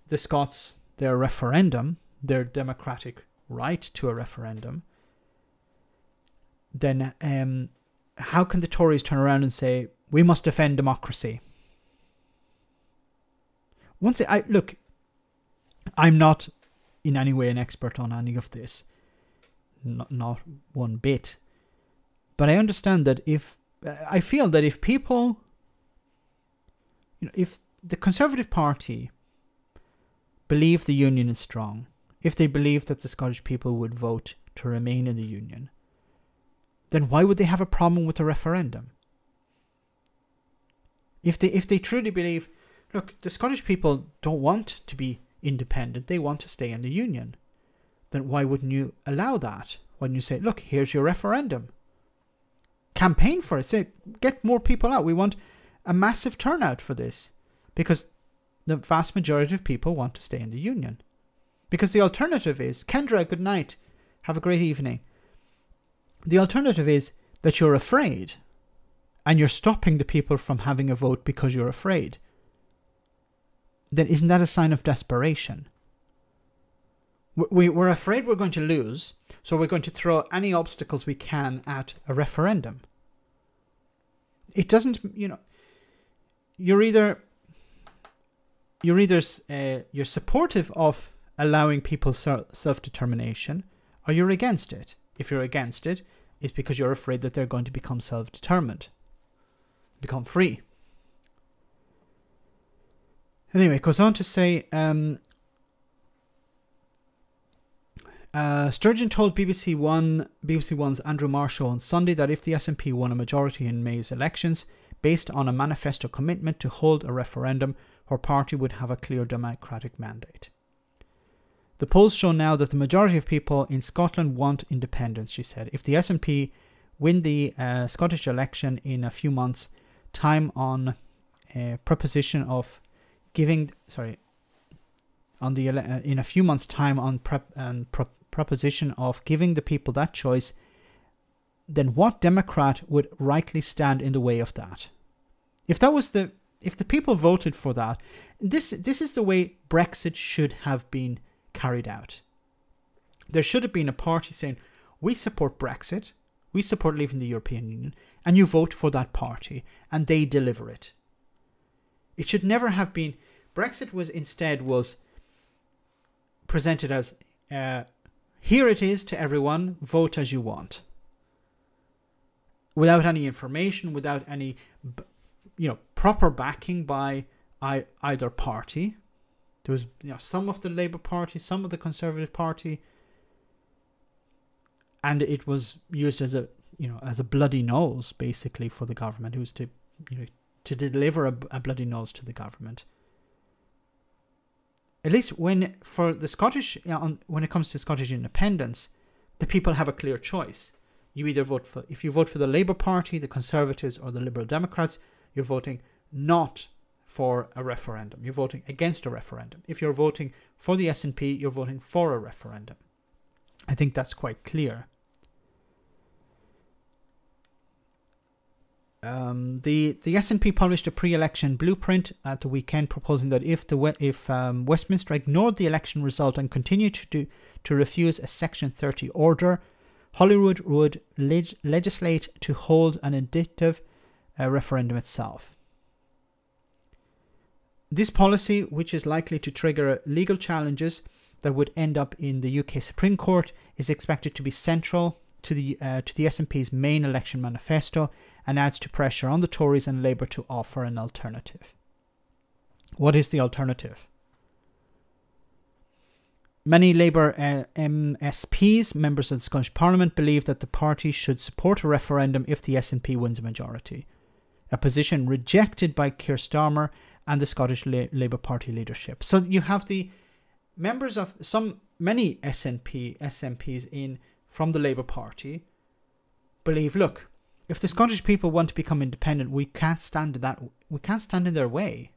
the Scots, their referendum, their democratic right to a referendum, then how can the Tories turn around and say, we must defend democracy? Look, I'm not in any way an expert on any of this, not one bit. But I understand that I feel that if people, if the Conservative Party believe the union is strong, if they believe that the Scottish people would vote to remain in the union, then why would they have a problem with a referendum? If they truly believe, look, the Scottish people don't want to be independent. They want to stay in the Union. Then why wouldn't you allow that? Why wouldn't you say, look, here's your referendum. Campaign for it. Say, get more people out. We want a massive turnout for this. Because the vast majority of people want to stay in the Union. Because the alternative is, Kendra, good night. Have a great evening. The alternative is that you're afraid. And you're stopping the people from having a vote because you're afraid. Then isn't that a sign of desperation? We're afraid we're going to lose, so we're going to throw any obstacles we can at a referendum. It doesn't, you're supportive of allowing people self-determination, or you're against it. If you're against it, it's because you're afraid that they're going to become self-determined, become free. Anyway, it goes on to say, Sturgeon told BBC One's Andrew Marshall on Sunday that if the SNP won a majority in May's elections, based on a manifesto commitment to hold a referendum, her party would have a clear democratic mandate. The polls show now that the majority of people in Scotland want independence, she said. If the SNP win the Scottish election in a few months' time on proposition of giving, in a few months' time on proposition of giving the people that choice, then what Democrat would rightly stand in the way of that? If the people voted for that, this is the way Brexit should have been carried out. There should have been a party saying, we support Brexit, we support leaving the European Union, and you vote for that party, and they deliver it. It should never have been. Brexit was presented as, here it is to everyone, vote as you want. Without any information, without any proper backing by either party. There was some of the Labour Party, some of the Conservative Party, and it was used as a bloody nose basically for the government. It was to deliver a bloody nose to the government. At least when it comes to Scottish independence, the people have a clear choice. You either if you vote for the Labour Party, the Conservatives, or the Liberal Democrats, you're voting not for a referendum. You're voting against a referendum. If you're voting for the SNP, you're voting for a referendum. I think that's quite clear. The SNP published a pre-election blueprint at the weekend proposing that if Westminster ignored the election result and continued to refuse a Section 30 order, Holyrood would legislate to hold an indicative referendum itself. This policy, which is likely to trigger legal challenges that would end up in the UK Supreme Court, is expected to be central to the SNP's main election manifesto and adds to pressure on the Tories and Labour to offer an alternative. What is the alternative? Many Labour MSPs, members of the Scottish Parliament, believe that the party should support a referendum if the SNP wins a majority, a position rejected by Keir Starmer and the Scottish Labour Party leadership. So you have the members of many SNPs from the Labour Party believe, look, if the Scottish people want to become independent, we can't stand in their way.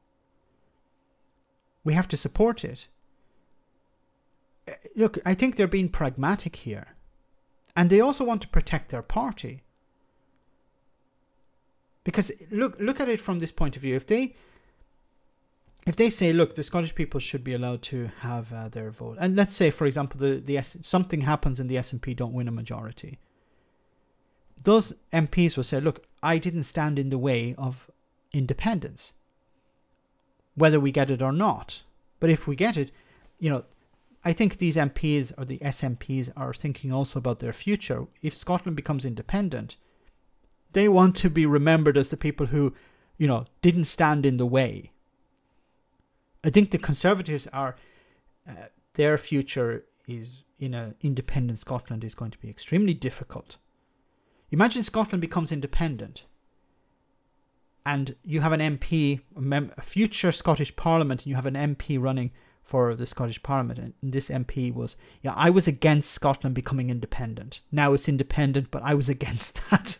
We have to support it. Look, I think they're being pragmatic here. And they also want to protect their party. Because look at it from this point of view. If they say, look, the Scottish people should be allowed to have their vote. And let's say, for example, something happens and the SNP don't win a majority. Those MPs will say, look, I didn't stand in the way of independence, whether we get it or not. But if we get it, I think these MPs or the SNPs are thinking also about their future. If Scotland becomes independent, they want to be remembered as the people who, didn't stand in the way. I think the Conservatives are, their future is in an independent Scotland is going to be extremely difficult. Imagine Scotland becomes independent and you have an MP, a future Scottish Parliament, and you have an MP running for the Scottish Parliament, and this MP was, yeah, I was against Scotland becoming independent. Now it's independent, but I was against that.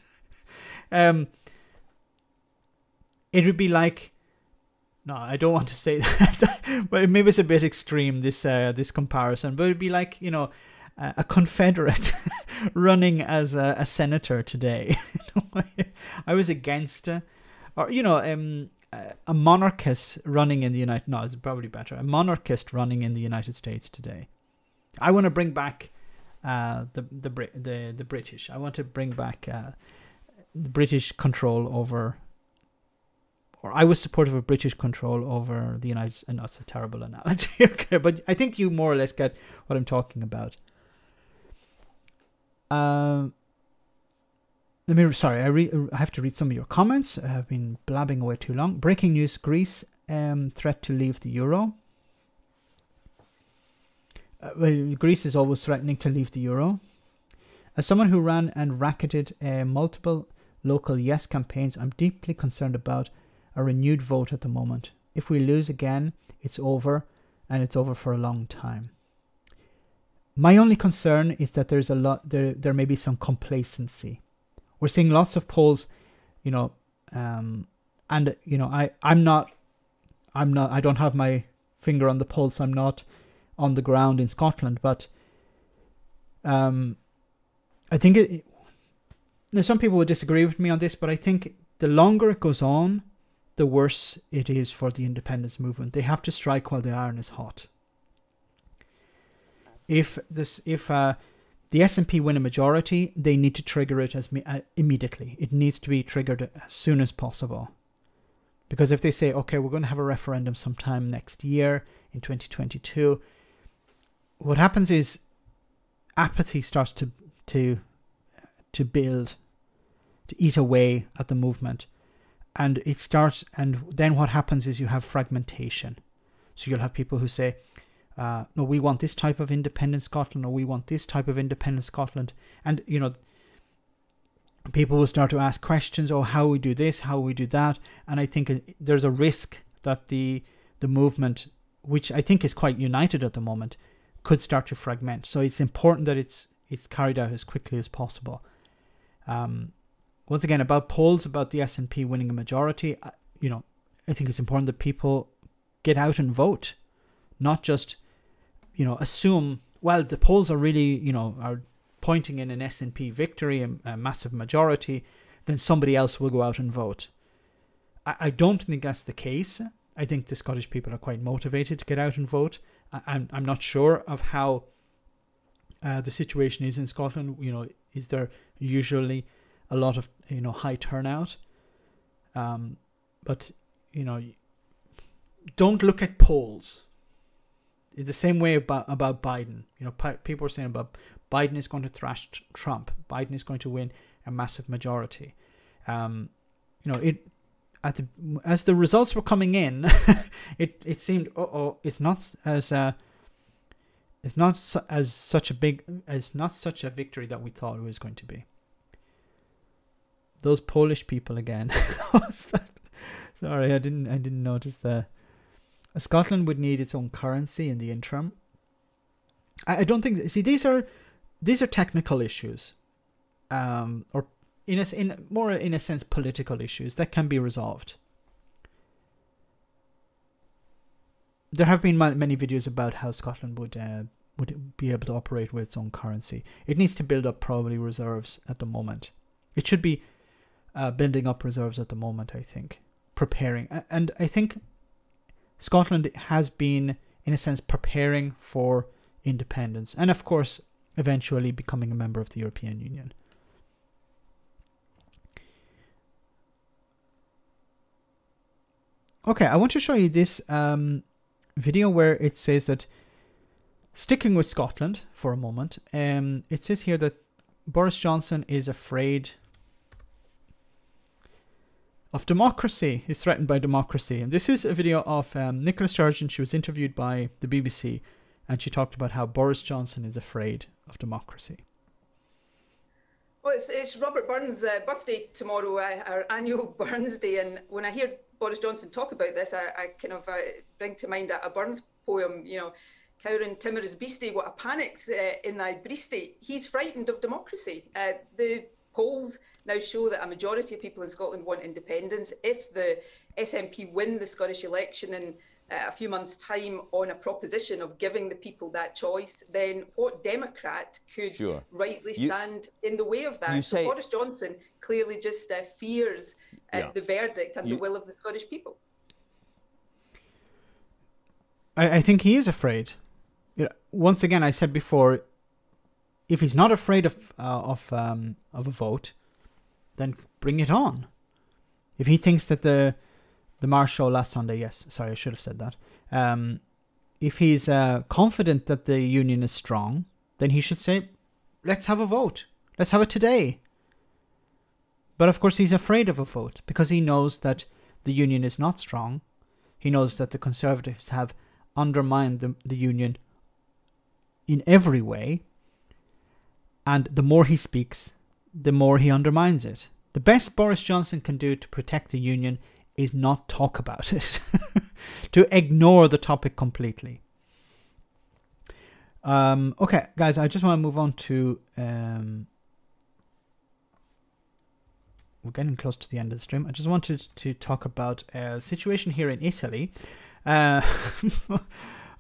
It would be like, no, I don't want to say that, but maybe it's a bit extreme, this comparison, but it'd be like, you know, a Confederate running as a senator today. I was against, or, you know, a monarchist running in the United... No, it's probably better. A monarchist running in the United States today. I want to bring back the British. I want to bring back the British control over... Or I was supportive of British control over the United States. And that's a terrible analogy. Okay, but I think you more or less get what I'm talking about. Sorry, I have to read some of your comments. I've been blabbing away too long. Breaking news: Greece threat to leave the euro. Well, Greece is always threatening to leave the euro. As someone who ran and racketed multiple local yes campaigns, I'm deeply concerned about a renewed vote at the moment. If we lose again, it's over, and it's over for a long time. My only concern is that there's a lot. There may be some complacency. We're seeing lots of polls, you know, and you know, I don't have my finger on the pulse. I'm not on the ground in Scotland, but I think some people would disagree with me on this, but I think the longer it goes on, the worse it is for the independence movement. They have to strike while the iron is hot. If the SNP win a majority, they need to trigger it immediately. It needs to be triggered as soon as possible. Because if they say, okay, we're going to have a referendum sometime next year in 2022, what happens is apathy starts to build, to eat away at the movement. And then what happens is you have fragmentation. So you'll have people who say, no, we want this type of independent Scotland, or we want this type of independent Scotland. And, you know, people will start to ask questions, oh, how we do this, how we do that. And I think there's a risk that the movement, which I think is quite united at the moment, could start to fragment. So it's important that it's carried out as quickly as possible. Once again, about polls, about the SNP winning a majority, you know, I think it's important that people get out and vote, not just, you know, assume, well, the polls are really, you know, are pointing in an SNP victory, a massive majority, then somebody else will go out and vote. I don't think that's the case. I think the Scottish people are quite motivated to get out and vote. I'm not sure of how the situation is in Scotland. You know, is there usually a lot of, you know, high turnout? But, you know, don't look at polls. It's the same way about Biden. You know, people are saying about Biden is going to thrash Trump. Biden is going to win a massive majority. You know, as the results were coming in, it seemed, it's not such a victory that we thought it was going to be. Those Polish people again. Sorry, I didn't notice that. Scotland would need its own currency in the interim. I don't think. See, these are technical issues, or in a sense political issues that can be resolved. There have been many videos about how Scotland would be able to operate with its own currency. It needs to build up probably reserves at the moment. It should be building up reserves at the moment, I think, preparing, and I think Scotland has been, in a sense, preparing for independence, and of course, eventually becoming a member of the European Union. Okay, I want to show you this video where it says that, sticking with Scotland for a moment, it says here that Boris Johnson is afraid of democracy. He's threatened by democracy. And this is a video of Nicola Sturgeon. She was interviewed by the BBC, and she talked about how Boris Johnson is afraid of democracy. Well, it's Robert Burns' birthday tomorrow, our annual Burns Day, and when I hear Boris Johnson talk about this, I kind of bring to mind a Burns poem, you know, Cowran Timor's beastie, what a panic's in thy breastie. He's frightened of democracy. The polls now show that a majority of people in Scotland want independence. If the SNP win the Scottish election in a few months' time on a proposition of giving the people that choice, then what Democrat could rightly stand in the way of that? So Boris Johnson clearly just fears the verdict and the will of the Scottish people. I think he is afraid. Once again, I said before, if he's not afraid of a vote, then bring it on. If he thinks that the Marsh show last Sunday, yes, sorry, I should have said that. If he's confident that the union is strong, then he should say, let's have a vote. Let's have it today. But of course, he's afraid of a vote because he knows that the union is not strong. He knows that the Conservatives have undermined the union in every way. And the more he speaks, the more he undermines it. The best Boris Johnson can do to protect the union is not talk about it, to ignore the topic completely. Okay, guys, I just want to move on to... we're getting close to the end of the stream. I just wanted to talk about a situation here in Italy. Oh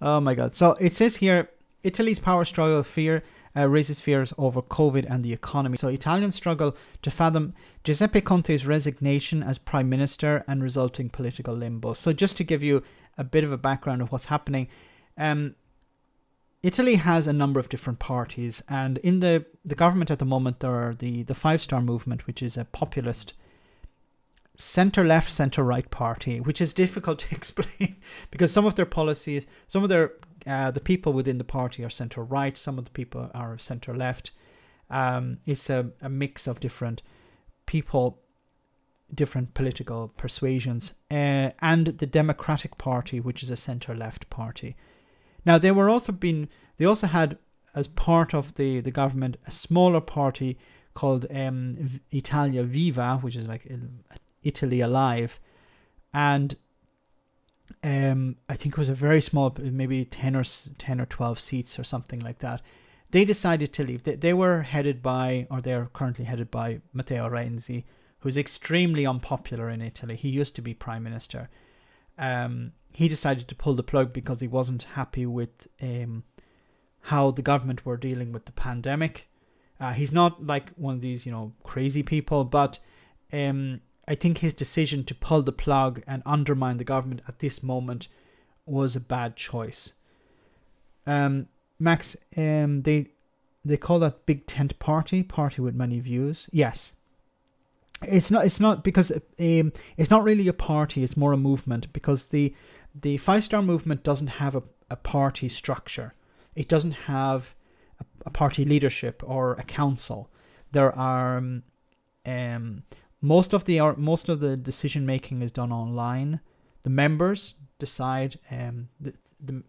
my God. So it says here, Italy's power struggle raises fears over COVID and the economy. So Italians struggle to fathom Giuseppe Conte's resignation as prime minister and resulting political limbo. So just to give you a bit of a background of what's happening, Italy has a number of different parties, and in the government at the moment there are the Five Star Movement, which is a populist centre-left, centre-right party, which is difficult to explain because some of their policies, some of their the people within the party are centre-right, some of the people are centre-left. It's a mix of different people, different political persuasions, and the Democratic Party, which is a centre-left party. Now, they also had, as part of the government, a smaller party called Italia Viva, which is like Italy Alive, and I think it was a very small, maybe 10 or 12 seats or something like that. They decided to leave. They were headed by, or they're currently headed by, Matteo Renzi, who's extremely unpopular in Italy. He used to be prime minister. He decided to pull the plug because he wasn't happy with how the government were dealing with the pandemic. He's not like one of these, crazy people, but I think his decision to pull the plug and undermine the government at this moment was a bad choice. Max, they call that big tent party with many views. Yes. It's not because it's not really a party, it's more a movement, because the Five Star Movement doesn't have a party structure. It doesn't have a party leadership or a council. There are most of the decision making is done online. The members decide. The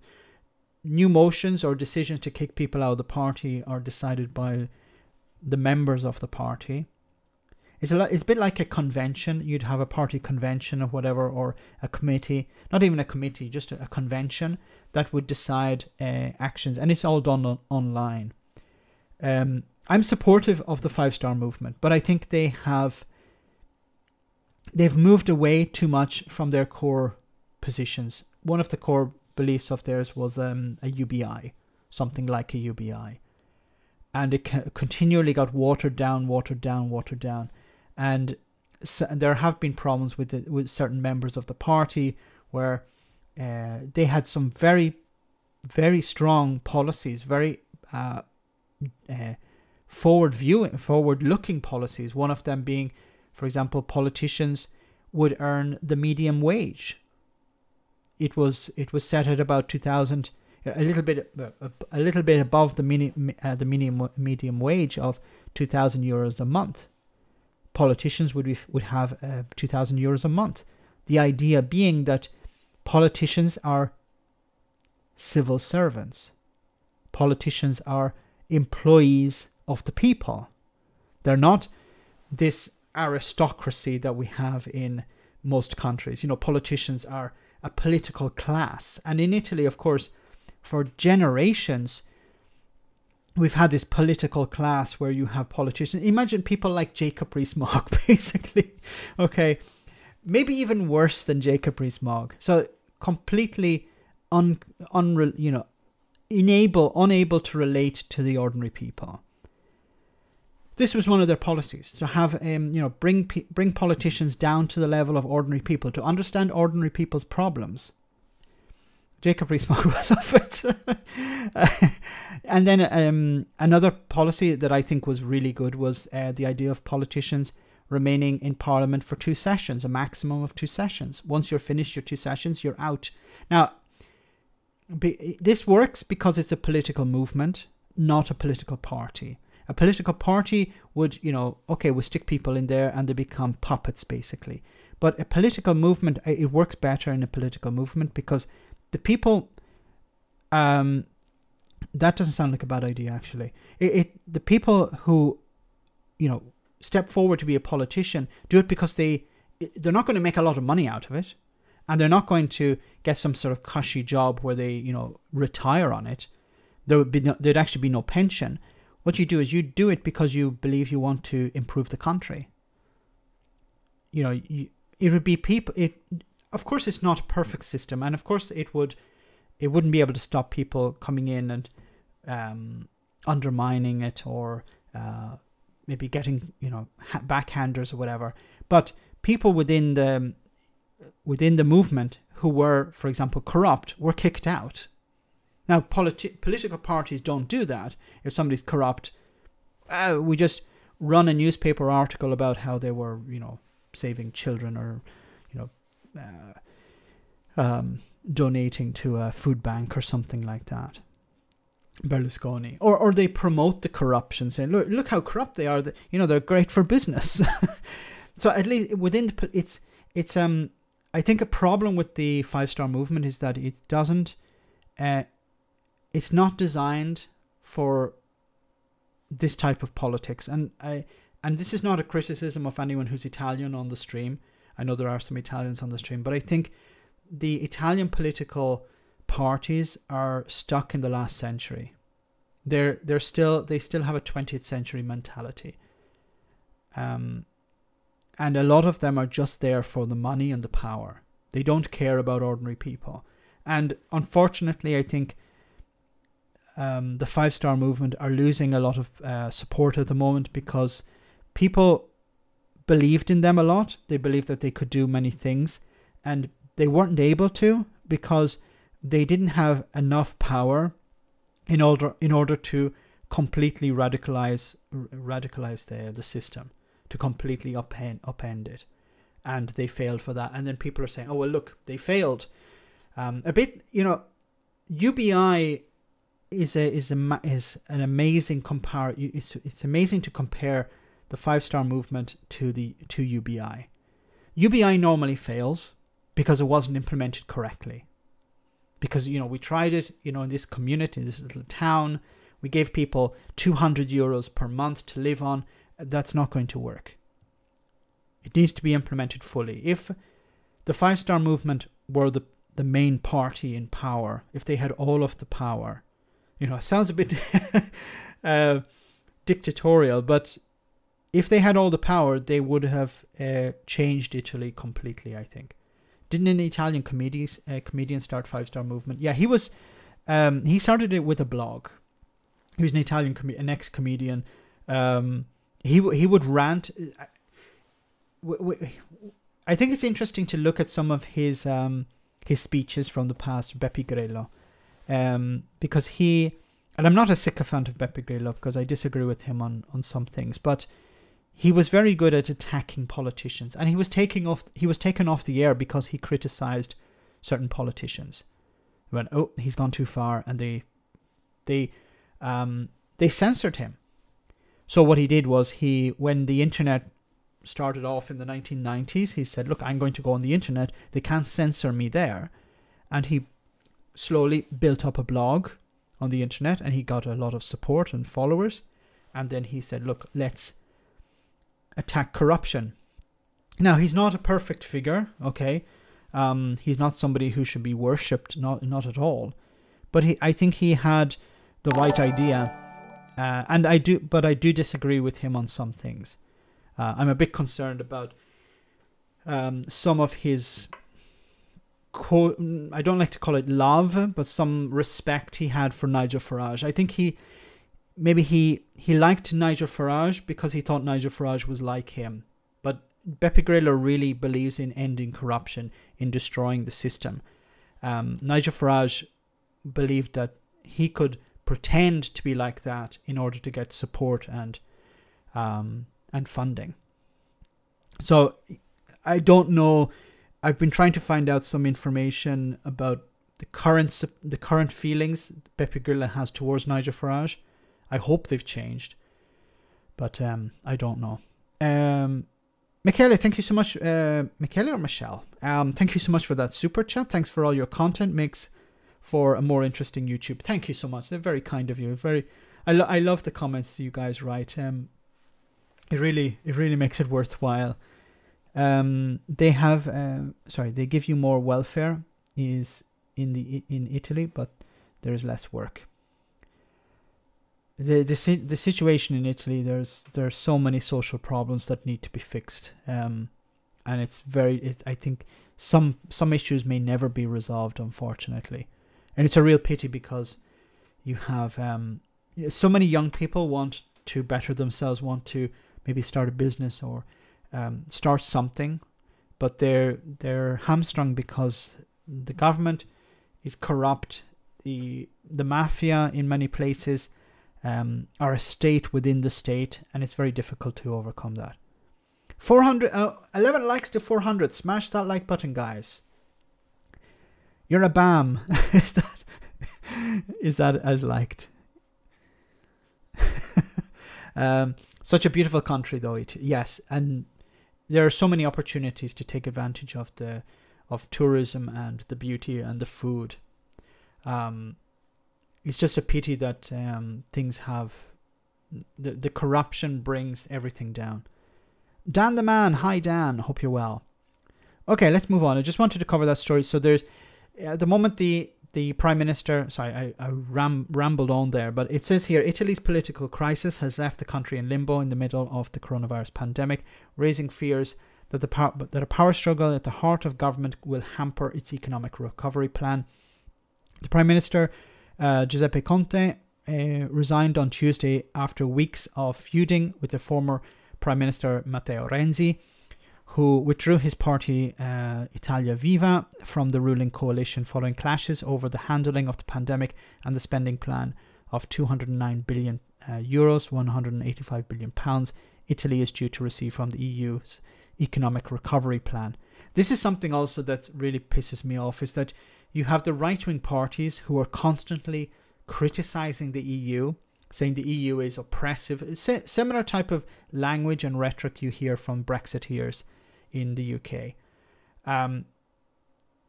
new motions or decisions to kick people out of the party are decided by the members of the party. It's a bit like a convention. You'd have a party convention or whatever, or a committee. Not even a committee, just a convention that would decide actions, and it's all done online. I'm supportive of the Five Star Movement, but I think they've moved away too much from their core positions. One of the core beliefs of theirs was a UBI, something like a UBI. And it continually got watered down. And there have been problems with certain members of the party where they had some very, very strong policies, very forward-looking policies. One of them being, for example, politicians would earn the medium wage. It was set at about 2,000, a little bit above the medium wage of 2,000 euros a month. Politicians would have 2,000 euros a month. The idea being that politicians are civil servants. Politicians are employees of the people. They're not this aristocracy that we have in most countries. You know, politicians are a political class. And in Italy, of course, for generations, we've had this political class where you have politicians. Imagine people like Jacob Rees-Mogg, basically. Okay, maybe even worse than Jacob Rees-Mogg. So completely unable to relate to the ordinary people. This was one of their policies, to have bring politicians down to the level of ordinary people, to understand ordinary people's problems. Jacob Rees-Mogg will love it. And then another policy that I think was really good was the idea of politicians remaining in Parliament for 2 sessions, a maximum of 2 sessions. Once you're finished your 2 sessions, you're out. Now, this works because it's a political movement, not a political party. A political party would, we'll stick people in there and they become puppets, basically. But a political movement, it works better in a political movement because the people, that doesn't sound like a bad idea, actually. The people who, step forward to be a politician do it because they're not going to make a lot of money out of it. And they're not going to get some sort of cushy job where they, retire on it. There'd actually be no pension. What you do is you do it because you believe you want to improve the country. It would be people. Of course, it's not a perfect system, and of course, it wouldn't be able to stop people coming in and undermining it, or maybe getting backhanders or whatever. But people within the movement who were, for example, corrupt, were kicked out. Now, political parties don't do that. If somebody's corrupt, we just run a newspaper article about how they were, saving children or, donating to a food bank or something like that. Berlusconi. Or they promote the corruption, saying, look how corrupt they are. They're great for business. So at least within it's I think a problem with the 5-star movement is that it doesn't. It's not designed for this type of politics, and this is not a criticism of anyone who's Italian on the stream. I know there are some Italians on the stream, but I think the Italian political parties are stuck in the last century. They still have a 20th century mentality, and a lot of them are just there for the money and the power. They don't care about ordinary people, and unfortunately, I think. The 5-star movement are losing a lot of support at the moment because people believed in them a lot. They believed that they could do many things, and they weren't able to because they didn't have enough power in order to completely radicalize the system, to completely upend it, and they failed for that. And then people are saying, "Oh well, look, they failed." A bit, UBI. Is an amazing it's amazing to compare the 5-star movement to UBI. UBI normally fails because it wasn't implemented correctly. Because we tried it, in this community, in this little town, we gave people €200 per month to live on. That's not going to work. It needs to be implemented fully. If the 5-star movement were the main party in power, if they had all of the power. It sounds a bit dictatorial, but if they had all the power, they would have changed Italy completely, I think. Didn't an Italian comedian start 5-star movement? Yeah, he was. He started it with a blog. He was an Italian an ex-comedian. He would rant. I think it's interesting to look at some of his speeches from the past, Beppe Grillo. Because and I'm not a sycophant of Beppe Grillo because I disagree with him on some things, but he was very good at attacking politicians, and he was taken off the air because he criticized certain politicians. He went, oh, he's gone too far, and they censored him. So what he did was when the internet started off in the 1990s, he said, look, I'm going to go on the internet. They can't censor me there. And he slowly built up a blog on the internet, and he got a lot of support and followers. And then he said, look, let's attack corruption. Now, he's not a perfect figure, okay? He's not somebody who should be worshipped, not at all. But I think he had the right idea, and I do disagree with him on some things. I'm a bit concerned about some of his, I don't like to call it love, but some respect he had for Nigel Farage. I think he liked Nigel Farage because he thought Nigel Farage was like him. But Beppe Grillo really believes in ending corruption, in destroying the system. Nigel Farage believed that he could pretend to be like that in order to get support and funding. So I don't know. I've been trying to find out some information about the current feelings Beppe Grillo has towards Nigel Farage. I hope they've changed, but I don't know. Michele, thank you so much. Michele or Michelle? Thank you so much for that super chat. Thanks for all your content. Makes for a more interesting YouTube. Thank you so much. They're very kind of you. I love the comments you guys write. It really makes it worthwhile. They give you more welfare is in Italy, but there is less work. The situation in Italy, there's so many social problems that need to be fixed, and I think some issues may never be resolved, unfortunately, and it's a real pity because you have so many young people want to better themselves, want to maybe start a business or start something, but they're hamstrung because the government is corrupt. The mafia in many places are a state within the state, and it's very difficult to overcome that. 11 likes to 400. Smash that like button, guys. You're a bam. Is that as liked? Such a beautiful country, though. Yes, and there are so many opportunities to take advantage of tourism and the beauty and the food. It's just a pity that things have the corruption brings everything down. Dan the man, hi Dan, hope you're well. Okay, let's move on. I just wanted to cover that story. So there's at the moment the Prime Minister, sorry, I rambled on there, but it says here, Italy's political crisis has left the country in limbo in the middle of the coronavirus pandemic, raising fears that a power struggle at the heart of government will hamper its economic recovery plan. The Prime Minister, Giuseppe Conte, resigned on Tuesday after weeks of feuding with the former Prime Minister Matteo Renzi, who withdrew his party Italia Viva from the ruling coalition following clashes over the handling of the pandemic and the spending plan of 209 billion euros, 185 billion pounds Italy is due to receive from the EU's economic recovery plan. This is something also that really pisses me off, is that you have the right-wing parties who are constantly criticizing the EU, saying the EU is oppressive. Similar type of language and rhetoric you hear from Brexiteers in the UK.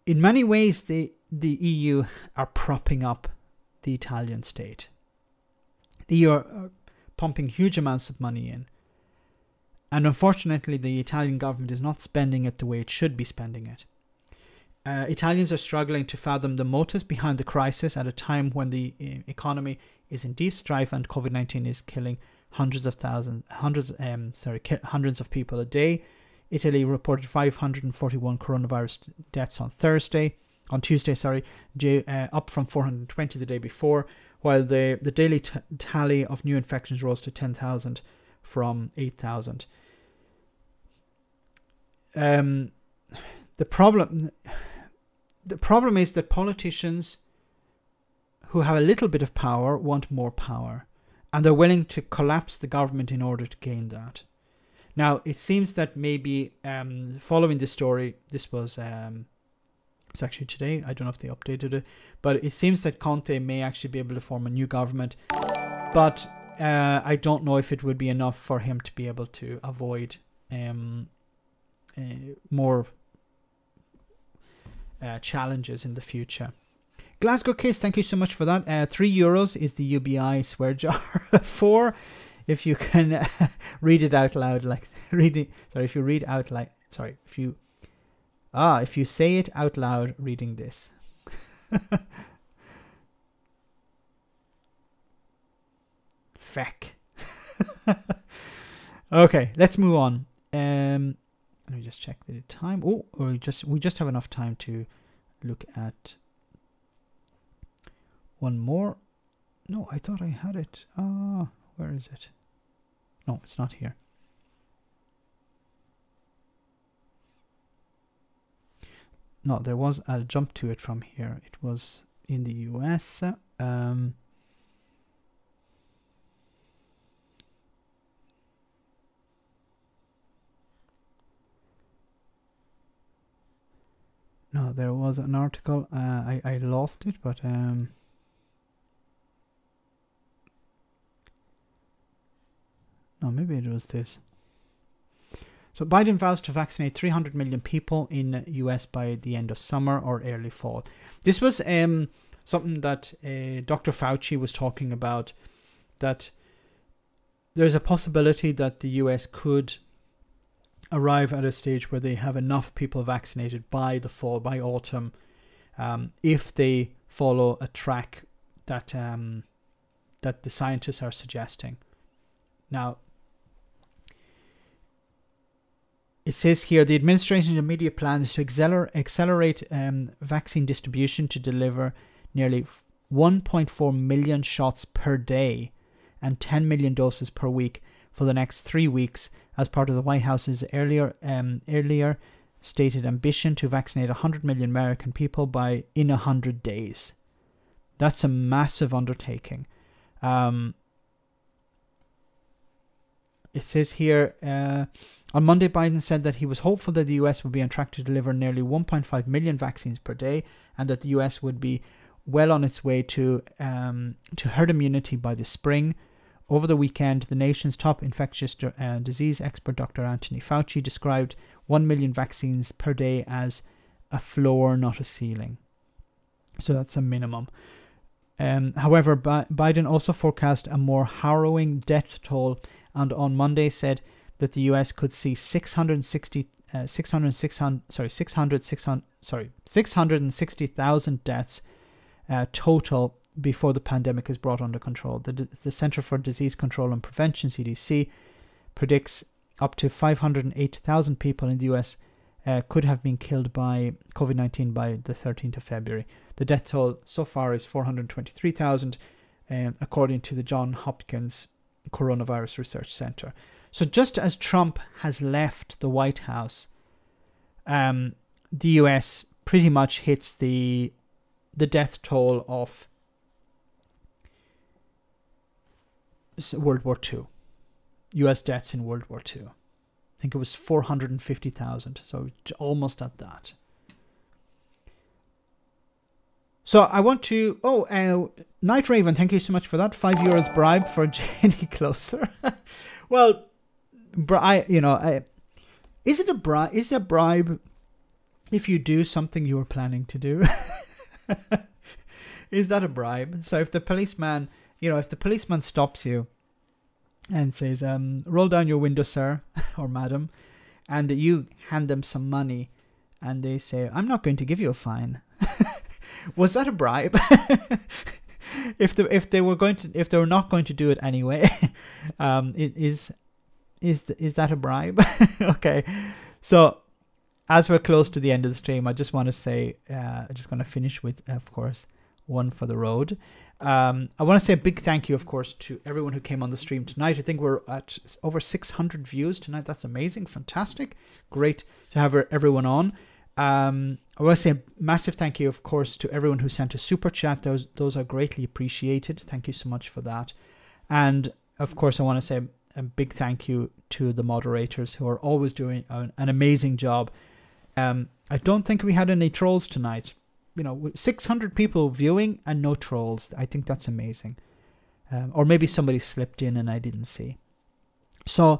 In many ways, the EU are propping up the Italian state. The EU are pumping huge amounts of money in. And unfortunately, the Italian government is not spending it the way it should be spending it. Italians are struggling to fathom the motives behind the crisis at a time when the economy is in deep strife and COVID-19 is killing hundreds of people a day. Italy reported 541 coronavirus deaths on Tuesday, up from 420 the day before, while the daily tally of new infections rose to 10,000 from 8,000. The problem is that politicians who have a little bit of power want more power, and they're willing to collapse the government in order to gain that. Now, it seems that maybe following this story, this was it's actually today, I don't know if they updated it, but it seems that Conte may actually be able to form a new government, but I don't know if it would be enough for him to be able to avoid more challenges in the future. Glasgow Kiss, thank you so much for that. €3 is the UBI swear jar. 4 if you can read it out loud, like reading. Sorry, if you read out like. Sorry, if you say it out loud, reading this. Feck. Okay, let's move on. Let me just check the time. Oh, we just have enough time to look at one more. No, I thought I had it. Where is it? No, it's not here. No, there was. I'll jump to it from here. It was in the US. No, there was an article. I lost it, but no, maybe it was this. So Biden vows to vaccinate 300 million people in US by the end of summer or early fall. This was something that Dr. Fauci was talking about, that there's a possibility that the US could arrive at a stage where they have enough people vaccinated by the fall, by autumn, if they follow a track that that the scientists are suggesting. Now, it says here, the administration's immediate plan is to accelerate vaccine distribution to deliver nearly 1.4 million shots per day and 10 million doses per week for the next 3 weeks, as part of the White House's earlier stated ambition to vaccinate 100 million American people in 100 days. That's a massive undertaking. It says here, on Monday, Biden said that he was hopeful that the US would be on track to deliver nearly 1.5 million vaccines per day, and that the US would be well on its way to herd immunity by the spring. Over the weekend, the nation's top infectious disease expert, Dr. Anthony Fauci, described 1 million vaccines per day as a floor, not a ceiling. So that's a minimum. However, Biden also forecast a more harrowing death toll, and on Monday said that the US could see 660,000 deaths total before the pandemic is brought under control. The Center for Disease Control and Prevention, CDC, predicts up to 508,000 people in the US could have been killed by COVID-19 by the 13th of February. The death toll so far is 423,000, according to the Johns Hopkins Coronavirus Research Center. So just as Trump has left the White House, the US pretty much hits the death toll of World War II. US deaths in World War II. I think it was 450,000, so almost at that. So I want to... Night Raven, thank you so much for that. €5 bribe for Jenny Closer. Well, is it a bribe? Is a bribe if you do something you were planning to do? Is that a bribe? So if the policeman, if the policeman stops you and says, roll down your window, sir or madam, and you hand them some money and they say, I'm not going to give you a fine. Was that a bribe? If they were not going to do it anyway, is that a bribe? Okay, so as we're close to the end of the stream, I just want to say, I'm just going to finish with, of course, one for the road. I want to say a big thank you, of course, to everyone who came on the stream tonight. I think we're at over 600 views tonight. That's amazing, fantastic, great to have everyone on. I want to say a massive thank you, of course, to everyone who sent a super chat. Those are greatly appreciated. Thank you so much for that. And of course, I want to say a big thank you to the moderators who are always doing an amazing job. I don't think we had any trolls tonight. 600 people viewing and no trolls. I think that's amazing. Or maybe somebody slipped in and I didn't see. So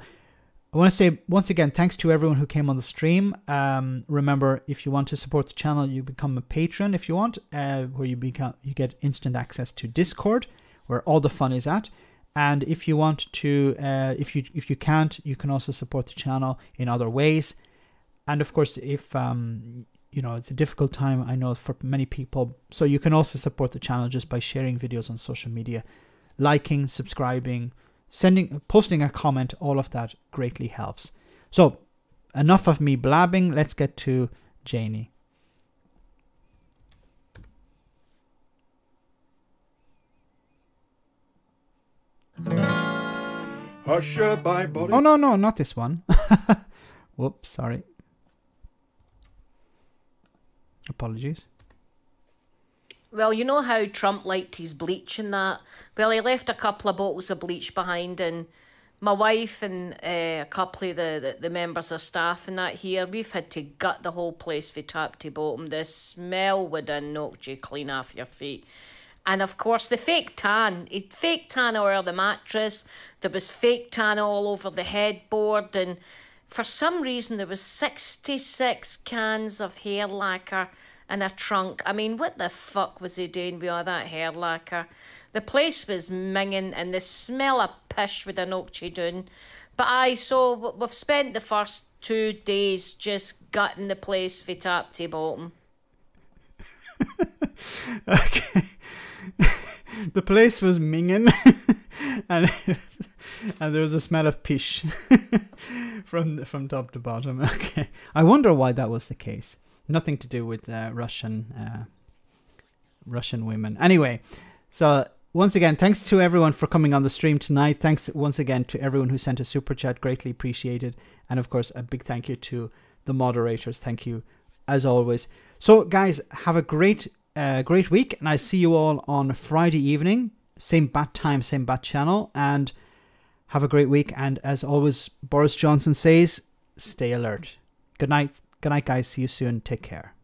I want to say once again, thanks to everyone who came on the stream. Remember, if you want to support the channel, you become a patron if you want, where you get instant access to Discord, where all the fun is at. And if you want to, if you can't, you can also support the channel in other ways. And of course, if you know, it's a difficult time, I know, for many people, so you can also support the channel just by sharing videos on social media, liking, subscribing, posting a comment. All of that greatly helps. So enough of me blabbing. Let's get to Janie. Usher by Boris. Oh, no, not this one. Whoops, sorry. Apologies. Well, you know how Trump liked his bleach and that? Well, he left a couple of bottles of bleach behind, and my wife and a couple of the members of staff and that here, we've had to gut the whole place from top to bottom. The smell would have knocked you clean off your feet. And of course, the fake tan over the mattress. There was fake tan all over the headboard. And for some reason, there was 66 cans of hair lacquer in a trunk. I mean, what the fuck was he doing with all that hair lacquer? The place was minging, and the smell of piss would have knocked you down. But so we've spent the first 2 days just gutting the place from top to bottom. Okay. The place was minging, and there was a smell of pish from top to bottom. Okay, I wonder why that was the case. Nothing to do with Russian women. Anyway, so once again, thanks to everyone for coming on the stream tonight. Thanks once again to everyone who sent a super chat. Greatly appreciated. And of course, a big thank you to the moderators. Thank you as always. So guys, have a great week, and I see you all on Friday evening, same bat time, same bat channel, and have a great week. And as always, Boris Johnson says, stay alert. Good night, guys. See you soon. Take care.